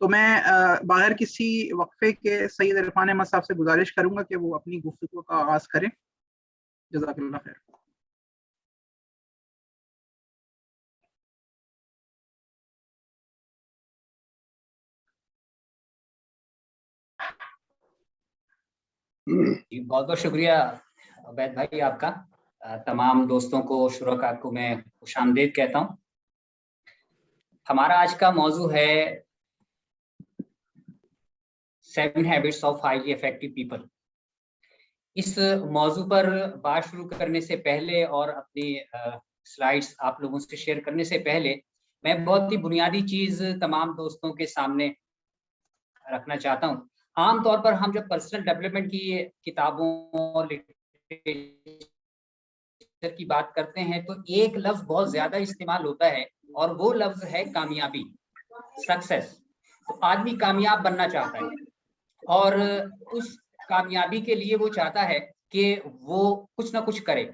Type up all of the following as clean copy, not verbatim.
تو میں باہر کسی وقفے کے سید عرفان احمد صاحب سے گزارش کروں گا کہ وہ اپنی گفتگو کا آغاز کریں. جزاک اللہ خیر. جی بہت بہت شکریہ عبید بھائی آپ کا. تمام دوستوں کو شرکاء کو میں خوش آمدید کہتا ہوں. ہمارا آج کا موضوع ہے 7 habits of highly effective people. اس موضوع پر بات شروع کرنے سے پہلے اور اپنی سلائیڈز آپ لوگوں سے شیئر کرنے سے پہلے میں بہت ہی بنیادی چیز تمام دوستوں کے سامنے رکھنا چاہتا ہوں. عام طور پر ہم جب پرسنل ڈیولپمنٹ کی کتابوں اور کی بات کرتے ہیں تو ایک لفظ بہت زیادہ استعمال ہوتا ہے اور وہ لفظ ہے کامیابی، سکسیس. تو آدمی کامیاب بننا چاہتا ہے اور اس کامیابی کے لیے وہ چاہتا ہے کہ وہ کچھ نہ کچھ کرے.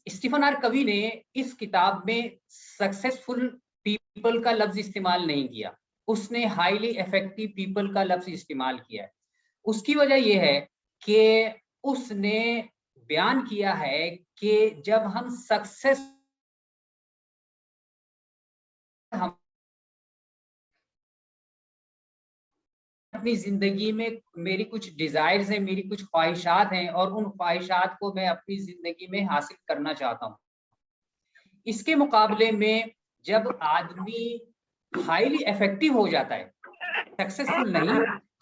اسٹیفن آر کوی نے اس کتاب میں سکسیسفل پیپل کا لفظ استعمال نہیں کیا، اس نے ہائیلی افیکٹو پیپل کا لفظ استعمال کیا ہے. اس کی وجہ یہ ہے کہ اس نے بیان کیا ہے کہ جب ہم سکسیس اپنی زندگی میں میری کچھ ڈیزائرز ہیں، میری کچھ خواہشات ہیں اور ان خواہشات کو میں اپنی زندگی میں حاصل کرنا چاہتا ہوں. اس کے مقابلے میں جب آدمی ہائیلی افیکٹو ہو جاتا ہے، سکسیسفل نہیں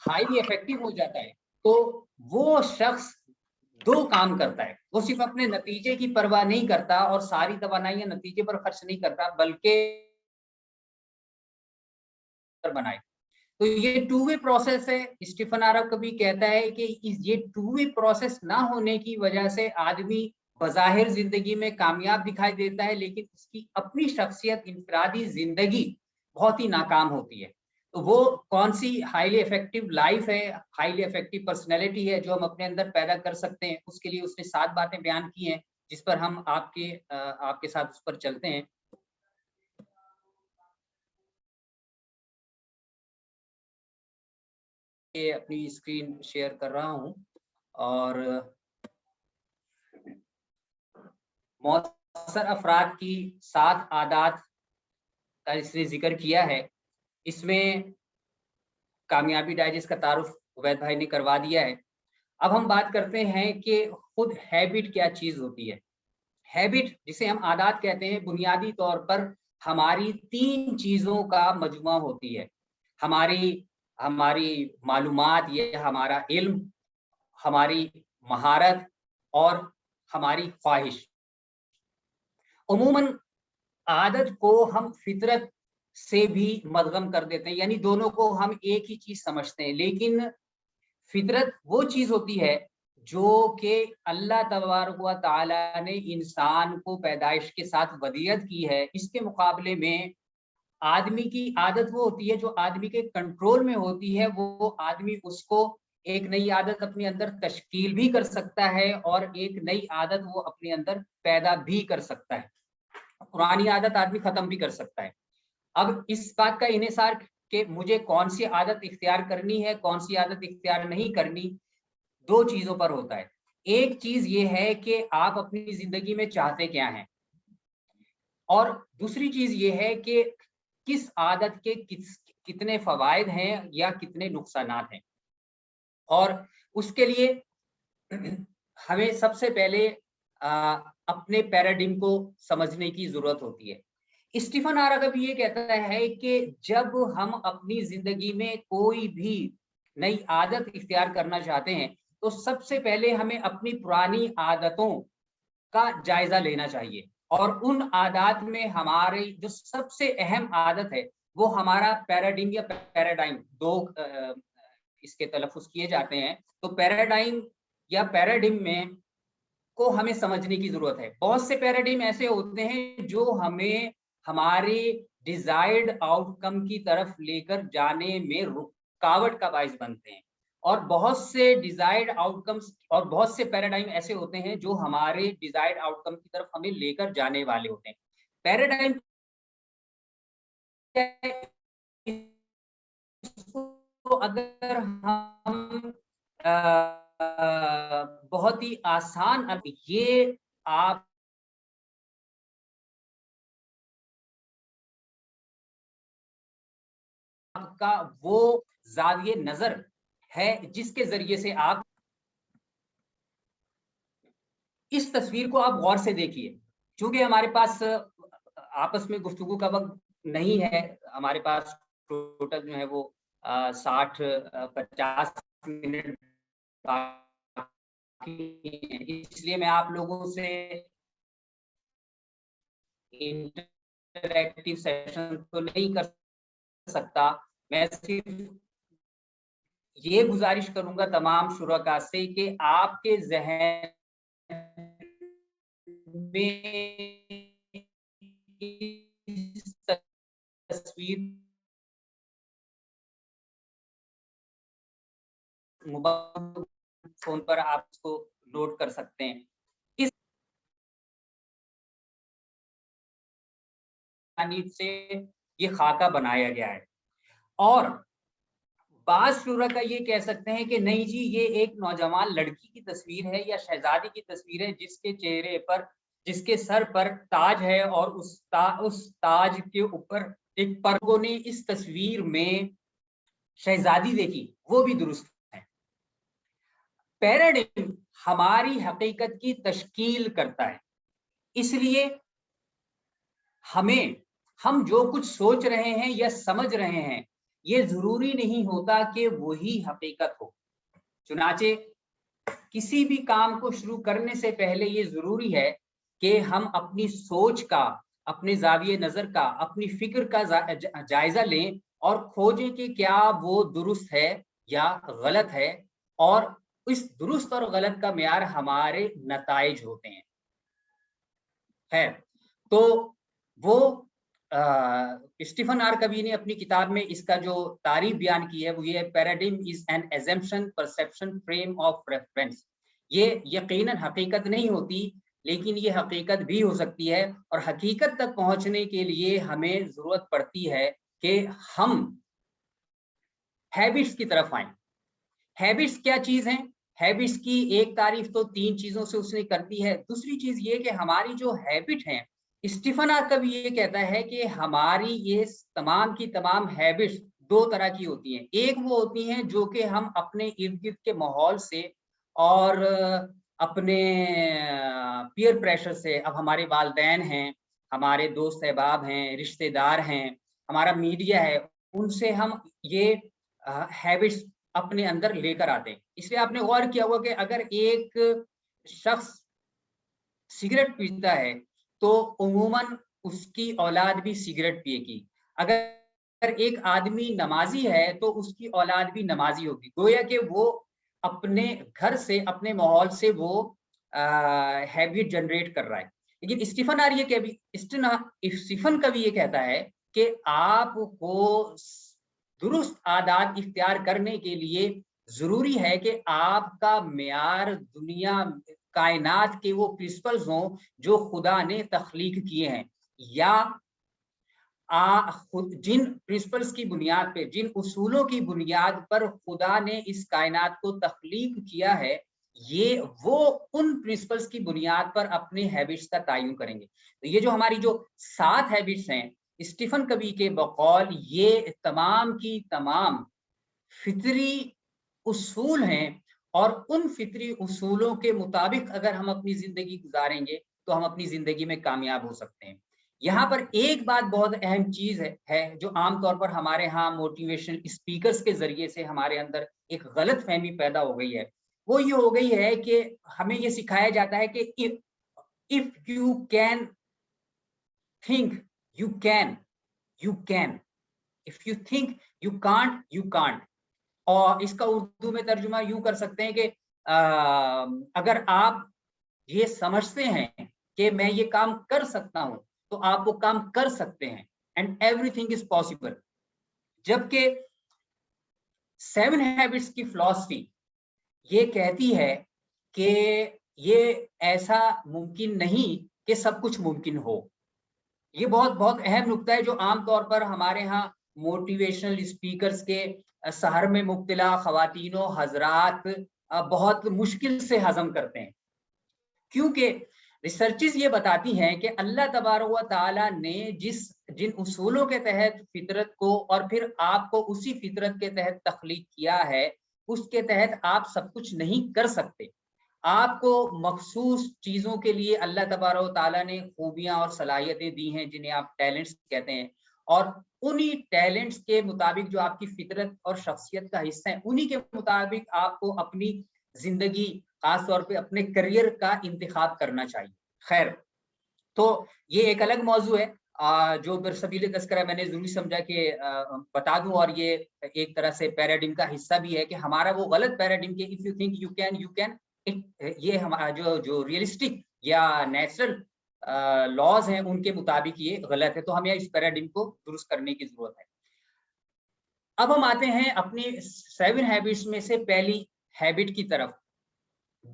ہائیلی افیکٹو ہو جاتا ہے، تو وہ شخص دو کام کرتا ہے. وہ صرف اپنے نتیجے کی پرواہ نہیں کرتا اور ساری توانائیاں نتیجے پر خرچ نہیں کرتا بلکہ بنائے. تو یہ ٹو وے پروسیس ہے. اسٹیفن آر کوی کہتا ہے کہ یہ ٹو وے پروسیس نہ ہونے کی وجہ سے آدمی بظاہر زندگی میں کامیاب دکھائی دیتا ہے لیکن اس کی اپنی شخصیت، انفرادی زندگی بہت ہی ناکام ہوتی ہے. تو وہ کون سی ہائیلی افیکٹو لائف ہے، ہائیلی افیکٹو پرسنالٹی ہے جو ہم اپنے اندر پیدا کر سکتے ہیں، اس کے لیے اس نے 7 باتیں بیان کی ہیں جس پر ہم آپ کے ساتھ اس پر چلتے ہیں. اپنی اسکرین شیئر کر رہا ہوں اور مؤثر افراد کی 7 عادات کا اس نے ذکر کیا ہے. اس میں کامیابی ڈائجسٹ کا تعارف عبید بھائی نے کروا دیا ہے. اب ہم بات کرتے ہیں کہ خود ہیبٹ کیا چیز ہوتی ہے. ہیبٹ جسے ہم عادات کہتے ہیں بنیادی طور پر ہماری 3 چیزوں کا مجموعہ ہوتی ہے. ہماری معلومات، یہ ہمارا علم، ہماری مہارت اور ہماری خواہش. عموماً عادت کو ہم فطرت سے بھی مدغم کر دیتے ہیں، یعنی دونوں کو ہم ایک ہی چیز سمجھتے ہیں. لیکن فطرت وہ چیز ہوتی ہے جو کہ اللہ تبارک و تعالی نے انسان کو پیدائش کے ساتھ ودیعت کی ہے. اس کے مقابلے میں آدمی کی عادت وہ ہوتی ہے جو آدمی کے کنٹرول میں ہوتی ہے. وہ آدمی اس کو ایک نئی عادت اپنے اندر تشکیل بھی کر سکتا ہے اور ایک نئی عادت وہ اپنے اندر پیدا بھی کر سکتا ہے. پرانی عادت آدمی ختم بھی کر سکتا ہے. اب اس بات کا انحصار کہ مجھے کون سی عادت اختیار کرنی ہے، کون سی عادت اختیار نہیں کرنی، 2 چیزوں پر ہوتا ہے. ایک چیز یہ ہے کہ آپ اپنی زندگی میں چاہتے کیا ہیں، اور دوسری چیز یہ ہے کہ کس عادت کے کتنے فوائد ہیں یا کتنے نقصانات ہیں. اور اس کے لیے ہمیں سب سے پہلے اپنے پیراڈائم کو سمجھنے کی ضرورت ہوتی ہے. اسٹیفن آر کوی یہ کہتا ہے کہ جب ہم اپنی زندگی میں کوئی بھی نئی عادت اختیار کرنا چاہتے ہیں تو سب سے پہلے ہمیں اپنی پرانی عادتوں کا جائزہ لینا چاہیے. اور ان عادات میں ہماری جو سب سے اہم عادت ہے وہ ہمارا پیراڈائم یا پیراڈائم، 2 اس کے تلفظ کیے جاتے ہیں. تو پیراڈائم یا پیراڈائم میں کو ہمیں سمجھنے کی ضرورت ہے. بہت سے پیراڈائم ایسے ہوتے ہیں جو ہمیں ہمارے ڈیزائرڈ آؤٹ کم کی طرف لے کر جانے میں رکاوٹ کا باعث بنتے ہیں، اور بہت سے ڈیزائرڈ آؤٹ کمز اور بہت سے پیراڈائم ایسے ہوتے ہیں جو ہمارے ڈیزائرڈ آؤٹ کم کی طرف ہمیں لے کر جانے والے ہوتے ہیں. پیراڈائم اگر ہم بہت ہی آسان یہ آپ کا وہ زاویہ نظر ہے جس کے ذریعے سے آپ اس تصویر کو آپ غور سے دیکھیے. چونکہ ہمارے پاس آپس میں گفتگو کا وقت نہیں ہے، ہمارے پاس ٹوٹل جو ہے وہ 60-50 منٹ اس لیے میں آپ لوگوں سے انٹریکٹیو سیشن تو نہیں کر سکتا. میں صرف یہ گزارش کروں گا تمام شرکاء سے کہ آپ کے ذہن میں تصویر موبائل فون پر آپ اس کو نوٹ کر سکتے ہیں. اس سے یہ خاکہ بنایا گیا ہے، اور بعض شرکاء یہ کہہ سکتے ہیں کہ نہیں جی یہ ایک نوجوان لڑکی کی تصویر ہے یا شہزادی کی تصویر ہے جس کے چہرے پر، جس کے سر پر تاج ہے اور اس تاج کے اوپر ایک پرگو نے اس تصویر میں شہزادی دیکھی، وہ بھی درست ہے. پیراڈائم ہماری حقیقت کی تشکیل کرتا ہے، اس لیے ہم جو کچھ سوچ رہے ہیں یا سمجھ رہے ہیں یہ ضروری نہیں ہوتا کہ وہی حقیقت ہو. چنانچہ کسی بھی کام کو شروع کرنے سے پہلے یہ ضروری ہے کہ ہم اپنی سوچ کا، اپنے زاویہ نظر کا، اپنی فکر کا جائزہ لیں اور کھوجیں کہ کیا وہ درست ہے یا غلط ہے، اور اس درست اور غلط کا معیار ہمارے نتائج ہوتے ہیں. خیر، تو وہ اسٹیفن آر کوی نے اپنی کتاب میں اس کا جو تعریف بیان کی ہے وہ یہ paradigm is an assumption perception frame of reference. یہ یقیناً حقیقت نہیں ہوتی، لیکن یہ حقیقت بھی ہو سکتی ہے، اور حقیقت تک پہنچنے کے لیے ہمیں ضرورت پڑتی ہے کہ ہم ہیبٹس کی طرف آئیں. ہیبٹس کیا چیز ہیں؟ ہیبٹس کی ایک تعریف تو 3 چیزوں سے اس نے کرتی ہے. دوسری چیز یہ کہ ہماری جو ہیبٹ ہیں، اسٹیفن آر کوی یہ کہتا ہے کہ ہماری یہ تمام کی تمام ہیبٹس 2 طرح کی ہوتی ہیں. ایک وہ ہوتی ہیں جو کہ ہم اپنے ارد گرد کے ماحول سے اور اپنے پیئر پریشر سے، اب ہمارے والدین ہیں، ہمارے دوست احباب ہیں، رشتہ دار ہیں، ہمارا میڈیا ہے، ان سے ہم یہ ہیبٹس اپنے اندر لے کر آتے ہیں. اس لیے آپ نے غور کیا ہوا کہ اگر ایک شخص سگریٹ پیتا ہے تو عموماً اس کی اولاد بھی سگریٹ پیے گی. اگر ایک آدمی نمازی ہے تو اس کی اولاد بھی نمازی ہوگی. گویا کہ وہ اپنے گھر سے، اپنے ماحول سے وہ ہیبٹ جنریٹ کر رہا ہے. لیکن اسٹیفن کوی یہ کہتا ہے کہ آپ کو درست عادات اختیار کرنے کے لیے ضروری ہے کہ آپ کا معیار دنیا کائنات کے وہ پرنسپلز ہوں جو خدا نے تخلیق کیے ہیں، یا جن پرنسپلز کی بنیاد پہ، جن اصولوں کی بنیاد پر خدا نے اس کائنات کو تخلیق کیا ہے، وہ ان پرنسپلز کی بنیاد پر اپنے ہیبٹس کا تعین کریں گے. تو یہ جو ہماری جو 7 ہیبٹس ہیں، اسٹیفن کوی کے بقول یہ تمام کی تمام فطری اصول ہیں، اور ان فطری اصولوں کے مطابق اگر ہم اپنی زندگی گزاریں گے تو ہم اپنی زندگی میں کامیاب ہو سکتے ہیں. یہاں پر ایک بات بہت اہم چیز ہے جو عام طور پر ہمارے ہاں موٹیویشنل اسپیکرز کے ذریعے سے ہمارے اندر ایک غلط فہمی پیدا ہو گئی ہے. وہ یہ ہو گئی ہے کہ ہمیں یہ سکھایا جاتا ہے کہ if you can think, you can. If you think you can't. اور اس کا اردو میں ترجمہ یوں کر سکتے ہیں کہ اگر آپ یہ سمجھتے ہیں کہ میں یہ کام کر سکتا ہوں تو آپ وہ کام کر سکتے ہیں. And every thing is possible. جبکہ 7 ہیبٹس کی فلسفی یہ کہتی ہے کہ یہ ایسا ممکن نہیں کہ سب کچھ ممکن ہو. یہ بہت اہم نقطہ ہے جو عام طور پر ہمارے ہاں موٹیویشنل اسپیکرز کے سحر میں مبتلا خواتین و حضرات بہت مشکل سے ہضم کرتے ہیں، کیونکہ ریسرچز یہ بتاتی ہیں کہ اللہ تبارک و تعالیٰ نے جن اصولوں کے تحت فطرت کو اور پھر آپ کو اسی فطرت کے تحت تخلیق کیا ہے، اس کے تحت آپ سب کچھ نہیں کر سکتے. آپ کو مخصوص چیزوں کے لیے اللہ تبارک و تعالیٰ نے خوبیاں اور صلاحیتیں دی ہیں جنہیں آپ ٹیلنٹس کہتے ہیں، اور انہی ٹیلنٹس کے مطابق جو آپ کی فطرت اور شخصیت کا حصہ ہیں، انہی کے مطابق آپ کو اپنی زندگی، خاص طور پہ اپنے کریئر کا انتخاب کرنا چاہیے. خیر، تو یہ ایک الگ موضوع ہے جو برسبیل تذکرہ میں نے ضروری سمجھا کہ بتا دوں، اور یہ ایک طرح سے پیراڈیم کا حصہ بھی ہے کہ ہمارا وہ غلط پیراڈیم کہ if you think you can you can، یہ ہمارا جو ریئلسٹک یا نیچرل لاز ہیں ان کے مطابق یہ غلط ہے. تو ہمیں اس پیراڈیم کو درست کرنے کی ضرورت ہے. اب ہم آتے ہیں اپنی 7 ہیبٹس میں سے پہلی ہیبٹ کی طرف،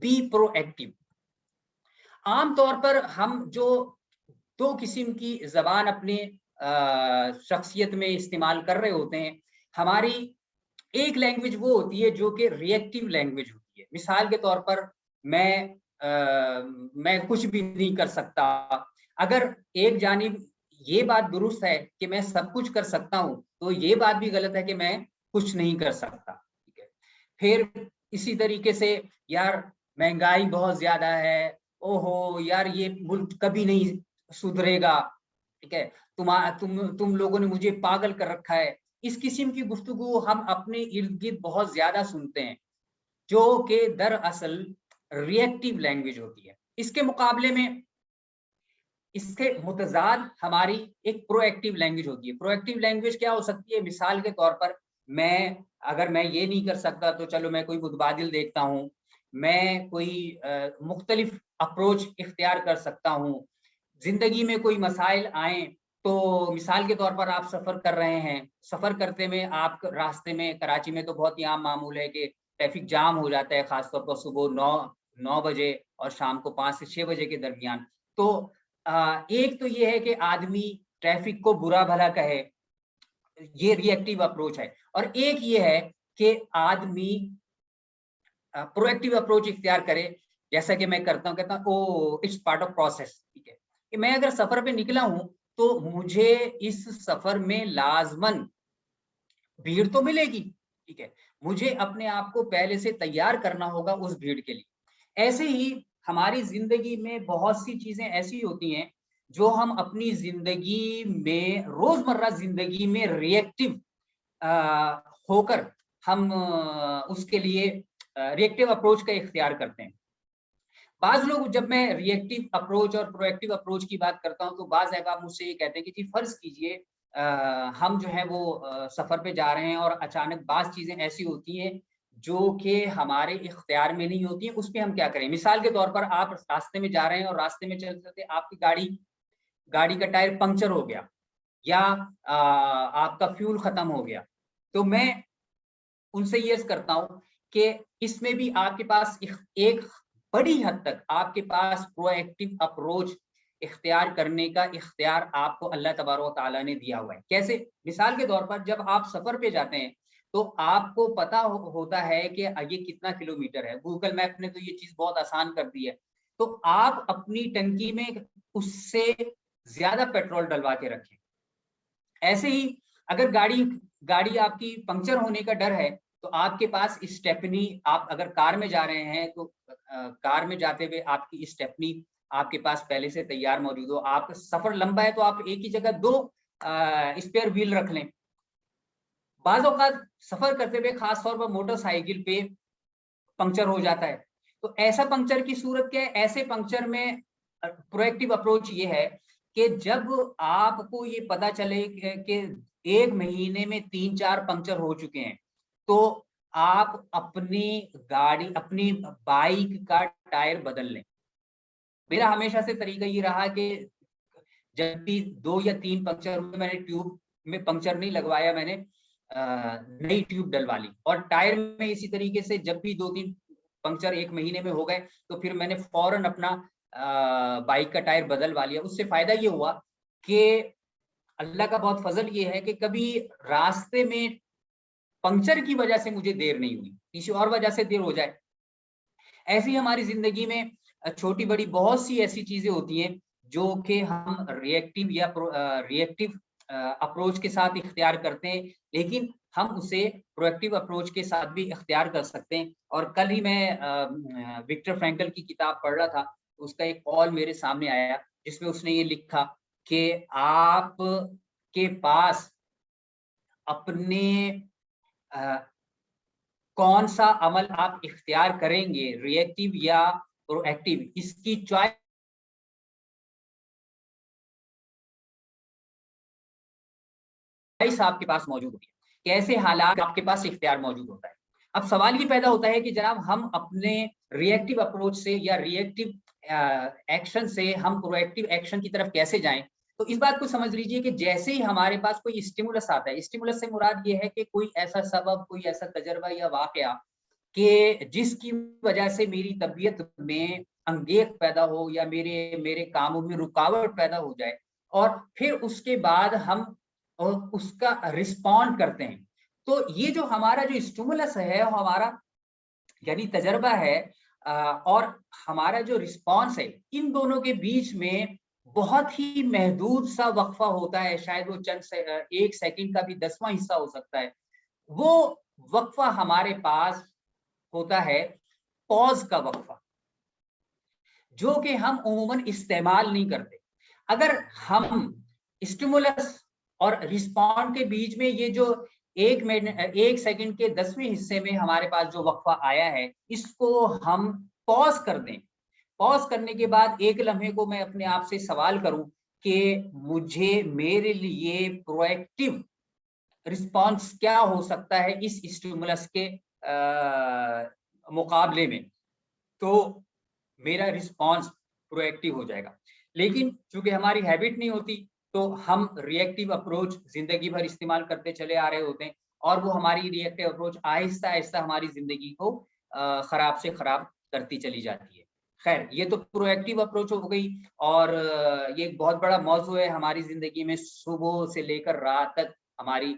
بی پرو ایکٹیو. عام طور پر ہم جو 2 قسم کی زبان اپنے شخصیت میں استعمال کر رہے ہوتے ہیں. ہماری ایک لینگویج وہ ہوتی ہے جو کہ ری ایکٹیو لینگویج ہوتی ہے. مثال کے طور پر میں کچھ بھی نہیں کر سکتا. اگر ایک جانب یہ بات درست ہے کہ میں سب کچھ کر سکتا ہوں، تو یہ بات بھی غلط ہے کہ میں کچھ نہیں کر سکتا. ٹھیک ہے. پھر اسی طریقے سے یار مہنگائی بہت زیادہ ہے، اوہو یار یہ ملک کبھی نہیں سدھرے گا، ٹھیک ہے، تم لوگوں نے مجھے پاگل کر رکھا ہے. اس قسم کی گفتگو ہم اپنے ارد گرد بہت زیادہ سنتے ہیں، جو کہ دراصل ری ایکٹیو لینگویج ہوتی ہے. اس کے مقابلے میں اس کے متضاد ہماری ایک پرو ایکٹیو لینگویج ہوتی ہے. پرو ایکٹیو لینگویج کیا ہو سکتی ہے؟ مثال کے طور پر اگر میں یہ نہیں کر سکتا تو چلو میں کوئی متبادل دیکھتا ہوں، میں کوئی مختلف اپروچ اختیار کر سکتا ہوں. زندگی میں کوئی مسائل آئیں تو مثال کے طور پر آپ سفر کر رہے ہیں، سفر کرتے میں آپ راستے میں، کراچی میں تو بہت ہی عام معمول ہے کہ ٹریفک جام ہو جاتا ہے، خاص طور پر صبح 9 بجے اور شام کو 5 سے 6 بجے کے درمیان. تو ایک تو یہ ہے کہ آدمی ٹریفک کو برا بھلا کہے، یہ ری ایکٹیو اپروچ ہے. اور ایک یہ ہے کہ آدمی پرو ایکٹیو اپروچ اختیار کرے، جیسا کہ میں کرتا ہوں، کہتا ہوں او اٹس پارٹ آف پروسیس. ٹھیک ہے، کہ میں اگر سفر پہ نکلا ہوں تو مجھے اس سفر میں لازماً بھیڑ تو ملے گی. ٹھیک ہے، مجھے اپنے آپ کو پہلے سے تیار کرنا ہوگا اس بھیڑ کے لیے. ایسے ہی ہماری زندگی میں بہت سی چیزیں ایسی ہوتی ہیں جو ہم اپنی زندگی میں، روزمرہ زندگی میں ری ایکٹیو ہو کر ہم اس کے لیے ری ایکٹیو اپروچ کا اختیار کرتے ہیں. بعض لوگ، جب میں ری ایکٹیو اپروچ اور پرو ایکٹیو اپروچ کی بات کرتا ہوں تو بعض احباب مجھ سے یہ کہتے ہیں کہ جی فرض کیجئے ہم جو ہے وہ سفر پہ جا رہے ہیں اور اچانک بعض چیزیں ایسی ہوتی ہیں جو کہ ہمارے اختیار میں نہیں ہوتی ہیں، اس پہ ہم کیا کریں؟ مثال کے طور پر آپ راستے میں جا رہے ہیں اور راستے میں چلتے چلتے آپ کی گاڑی کا ٹائر پنکچر ہو گیا یا آپ کا فیول ختم ہو گیا. تو میں ان سے یہ کرتا ہوں کہ اس میں بھی آپ کے پاس ایک بڑی حد تک آپ کے پاس پرو ایکٹیو اپروچ اختیار کرنے کا اختیار آپ کو اللہ تبارک و تعالیٰ نے دیا ہوا ہے. کیسے؟ مثال کے طور پر جب آپ سفر پہ جاتے ہیں تو آپ کو پتا ہوتا ہے کہ یہ کتنا کلومیٹر ہے. گوگل میپ نے تو یہ چیز بہت آسان کر دی ہے. تو آپ اپنی ٹنکی میں اس سے زیادہ پیٹرول ڈلوا کے رکھیں. ایسے ہی اگر گاڑی آپ کی پنکچر ہونے کا ڈر ہے تو آپ کے پاس اسٹیپنی، آپ اگر کار میں جا رہے ہیں تو کار میں جاتے ہوئے آپ کی اسٹیپنی آپ کے پاس پہلے سے تیار موجود ہو. آپ سفر لمبا ہے تو آپ ایک ہی جگہ 2 اسپیئر ویل رکھ لیں. بعض اوقات سفر کرتے ہوئے خاص طور پر موٹر سائیکل پہ پنکچر ہو جاتا ہے. تو ایسا پنکچر کی صورت کیا ہے؟ ایسے پنکچر میں پرو ایکٹیو اپروچ یہ ہے کہ جب آپ کو یہ پتا چلے کہ 1 مہینے میں 3-4 پنکچر ہو چکے ہیں تو آپ اپنی بائک کا ٹائر بدل لیں. میرا ہمیشہ سے طریقہ یہ رہا کہ جب بھی 2 یا 3 پنکچر ہوئے، میں نے ٹیوب میں پنکچر نہیں لگوایا، میں نے نئی ٹیوب ڈلوا لی. اور ٹائر میں اسی طریقے سے جب بھی 2-3 پنکچر 1 مہینے میں ہو گئے تو پھر میں نے فوراً اپنا بائک کا ٹائر بدلوا لیا. اس سے فائدہ یہ ہوا کہ اللہ کا بہت فضل یہ ہے کہ کبھی راستے میں پنکچر کی وجہ سے مجھے دیر نہیں ہوئی، کسی اور وجہ سے دیر ہو جائے. ایسی ہماری زندگی میں چھوٹی بڑی بہت سی ایسی چیزیں ہوتی ہیں جو کہ ہم ریئیکٹیو اپروچ کے ساتھ اختیار کرتے ہیں، لیکن ہم اسے پرویکٹیو اپروچ کے ساتھ بھی اختیار کر سکتے ہیں. اور کل ہی میں وکٹر فرینکل کی کتاب پڑھ رہا تھا، اس کا ایک قول میرے سامنے آیا جس میں اس نے یہ لکھا کہ آپ کے پاس اپنے کون سا عمل آپ اختیار کریں گے، ریئیکٹیو یا پرو ایکٹیو، اس کی چوائس آپ کے پاس موجود ہوتی ہے. کیسے حالات آپ کے پاس اختیار موجود ہوتا ہے. اب سوال یہ پیدا ہوتا ہے کہ جناب ہم اپنے ریئیکٹیو اپروچ سے یا ریئیکٹیو ایکشن سے ہم پرو ایکٹیو ایکشن کی طرف کیسے جائیں. تو اس بات کو سمجھ لیجئے کہ جیسے ہی ہمارے پاس کوئی اسٹیمولس آتا ہے، اسٹیمولس سے مراد یہ ہے کہ کوئی ایسا سبب، کوئی ایسا تجربہ یا واقعہ کہ جس کی وجہ سے میری طبیعت میں انگیخت پیدا ہو یا میرے کاموں میں رکاوٹ پیدا ہو جائے، اور پھر اس کے بعد ہم اس کا رسپونڈ کرتے ہیں. تو یہ جو ہمارا جو اسٹیمولس ہے، ہمارا یعنی تجربہ ہے اور ہمارا جو رسپانس ہے، ان دونوں کے بیچ میں بہت ہی محدود سا وقفہ ہوتا ہے. شاید وہ چند ایک سیکنڈ کا بھی 10واں حصہ ہو سکتا ہے. وہ وقفہ ہمارے پاس ہوتا ہے پوز کا وقفہ، جو کہ ہم عموماً استعمال نہیں کرتے. اگر ہم اسٹیمولس اور رسپونڈ کے بیچ میں یہ جو ایک سیکنڈ کے 10ویں حصے میں ہمارے پاس جو وقفہ آیا ہے، اس کو ہم پوز کر دیں. پوز کرنے کے بعد ایک لمحے کو میں اپنے آپ سے سوال کروں کہ میرے لیے پرو ایکٹیو رسپانس کیا ہو سکتا ہے اس اسٹیمولس کے مقابلے میں، تو میرا رسپانس پرو ایکٹیو ہو جائے گا. لیکن چونکہ ہماری ہیبٹ نہیں ہوتی، تو ہم ریئیکٹیو اپروچ زندگی بھر استعمال کرتے چلے آ رہے ہوتے ہیں، اور وہ ہماری ریئیکٹیو اپروچ آہستہ آہستہ ہماری زندگی کو خراب سے خراب کرتی چلی جاتی ہے. خیر، یہ تو پرو ایکٹیو اپروچ ہو گئی، اور یہ ایک بہت بڑا موضوع ہے ہماری زندگی میں. صبح سے لے کر رات تک ہماری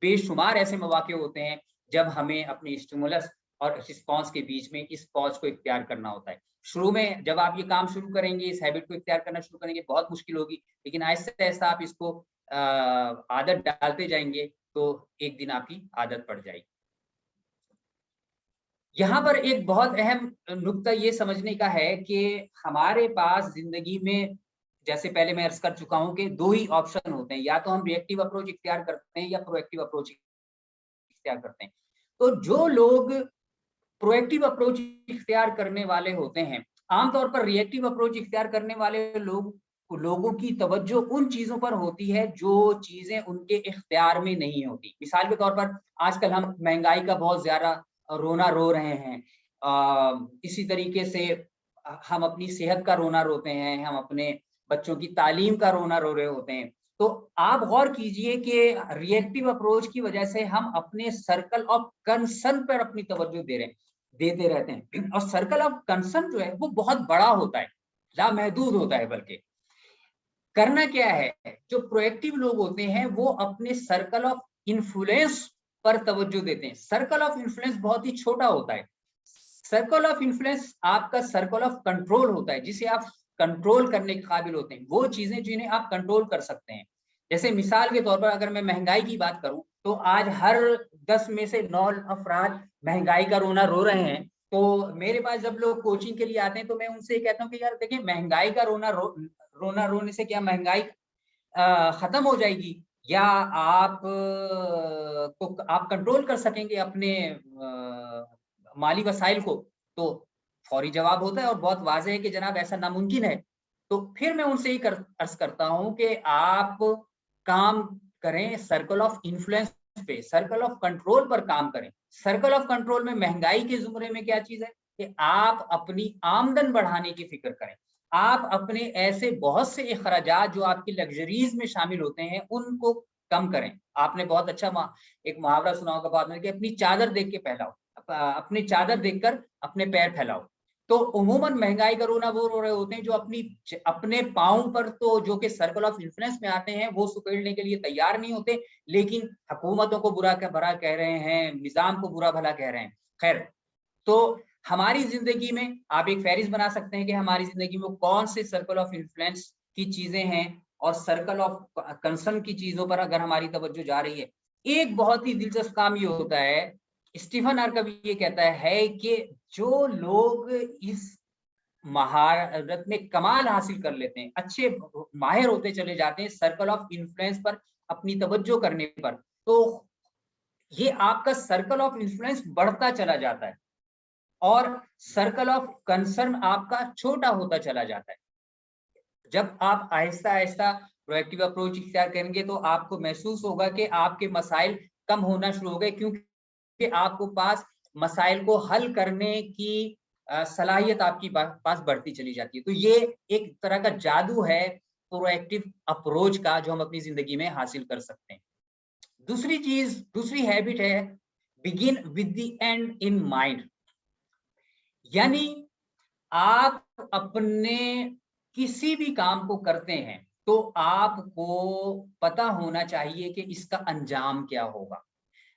بے شمار ایسے مواقع ہوتے ہیں جب ہمیں اپنی اسٹیمولس اور رسپانس کے بیچ میں اس پوز کو اختیار کرنا ہوتا ہے. شروع میں جب آپ یہ کام شروع کریں گے، اس ہیبٹ کو اختیار کرنا شروع کریں گے، بہت مشکل ہوگی، لیکن آہستہ آہستہ آپ اس کو عادت ڈالتے جائیں گے تو ایک دن آپ کی عادت پڑ جائے گی. یہاں پر ایک بہت اہم نقطہ یہ سمجھنے کا ہے کہ ہمارے پاس زندگی میں، جیسے پہلے میں عرض کر چکا ہوں کہ دو ہی آپشن ہوتے ہیں، یا تو ہم ریئیکٹیو اپروچ اختیار کرتے ہیں یا پرو ایکٹیو اپروچ اختیار کرتے ہیں. تو جو لوگ پرو ایکٹیو اپروچ اختیار کرنے والے ہوتے ہیں، عام طور پر ریئیکٹیو اپروچ اختیار کرنے والے لوگوں کی توجہ ان چیزوں پر ہوتی ہے جو چیزیں ان کے اختیار میں نہیں ہوتی. مثال کے طور پر آج کل ہم مہنگائی کا بہت زیادہ رونا رو رہے ہیں، اسی طریقے سے ہم اپنی صحت کا رونا روتے ہیں، ہم اپنے بچوں کی تعلیم کا رونا رو رہے ہوتے ہیں. تو آپ غور کیجئے کہ ریئیکٹیو اپروچ کی وجہ سے ہم اپنے سرکل آف کنسرن پر اپنی توجہ دیتے رہتے ہیں، اور سرکل آف کنسرن جو ہے وہ بہت بڑا ہوتا ہے، لامحدود ہوتا ہے. بلکہ کرنا کیا ہے، جو پرو ایکٹیو لوگ ہوتے ہیں وہ اپنے سرکل آف انفلوئنس پر توجہ دیتے ہیں. سرکل آف انفلوئنس بہت ہی چھوٹا ہوتا ہے. سرکل آف انفلوئنس آپ کا سرکل آف کنٹرول ہوتا ہے، جسے آپ کنٹرول کرنے کے قابل ہوتے ہیں، وہ چیزیں جنہیں آپ کنٹرول کر سکتے ہیں. جیسے مثال کے طور پر اگر میں مہنگائی کی بات کروں تو آج ہر 10 میں سے 9 افراد مہنگائی کا رونا رو رہے ہیں. تو میرے پاس جب لوگ کوچنگ کے لیے آتے ہیں تو میں ان سے یہ کہتا ہوں کہ یار دیکھیں، مہنگائی کا رونا رونے سے کیا مہنگائی ختم ہو جائے گی، یا آپ کنٹرول کر سکیں گے اپنے مالی وسائل کو؟ تو فوری جواب ہوتا ہے اور بہت واضح ہے کہ جناب ایسا ناممکن ہے. تو پھر میں ان سے ہی عرض کرتا ہوں کہ آپ کام کریں سرکل آف انفلوئنس پہ، سرکل آف کنٹرول پر کام کریں. سرکل آف کنٹرول میں مہنگائی کے زمرے میں کیا چیز ہے کہ آپ اپنی آمدن بڑھانے کی فکر کریں. آپ اپنے ایسے بہت سے اخراجات جو آپ کی لگژریز میں شامل ہوتے ہیں ان کو کم کریں. آپ نے بہت اچھا ایک محاورہ سنا ہوگا بعد میں کہ اپنی چادر دیکھ کے پھیلاؤ، اپنی چادر دیکھ کر اپنے پیر پھیلاؤ. تو عموماً مہنگائی کا رونا وہ رو رہے ہوتے ہیں جو اپنے پاؤں پر تو جو کہ سرکل آف انفلوئنس میں آتے ہیں وہ سکیڑنے کے لیے تیار نہیں ہوتے، لیکن حکومتوں کو برا بھلا کہہ رہے ہیں، نظام کو برا بھلا کہہ رہے ہیں. خیر، تو ہماری زندگی میں آپ ایک فہرست بنا سکتے ہیں کہ ہماری زندگی میں کون سے سرکل آف انفلوئنس کی چیزیں ہیں اور سرکل آف کنسرن کی چیزوں پر اگر ہماری توجہ جا رہی ہے. ایک بہت ہی دلچسپ کام یہ ہوتا ہے، اسٹیفن ہارکوی یہ کہتا ہے کہ جو لوگ اس مہارت میں کمال حاصل کر لیتے ہیں، اچھے ماہر ہوتے چلے جاتے ہیں سرکل آف انفلوئنس پر اپنی توجہ کرنے پر، تو یہ آپ کا سرکل آف انفلوئنس بڑھتا چلا جاتا ہے اور سرکل آف کنسرن آپ کا چھوٹا ہوتا چلا جاتا ہے. جب آپ آہستہ آہستہ پرویکٹیو اپروچ اختیار کریں گے تو آپ کو محسوس ہوگا کہ آپ کے مسائل کم ہونا شروع ہو گئے، کیونکہ آپ کو پاس مسائل کو حل کرنے کی صلاحیت آپ کی پاس بڑھتی چلی جاتی ہے. تو یہ ایک طرح کا جادو ہے پرویکٹیو اپروچ کا جو ہم اپنی زندگی میں حاصل کر سکتے ہیں. دوسری ہیبٹ ہے begin with the end in mind. یعنی آپ اپنے کسی بھی کام کو کرتے ہیں تو آپ کو پتا ہونا چاہیے کہ اس کا انجام کیا ہوگا.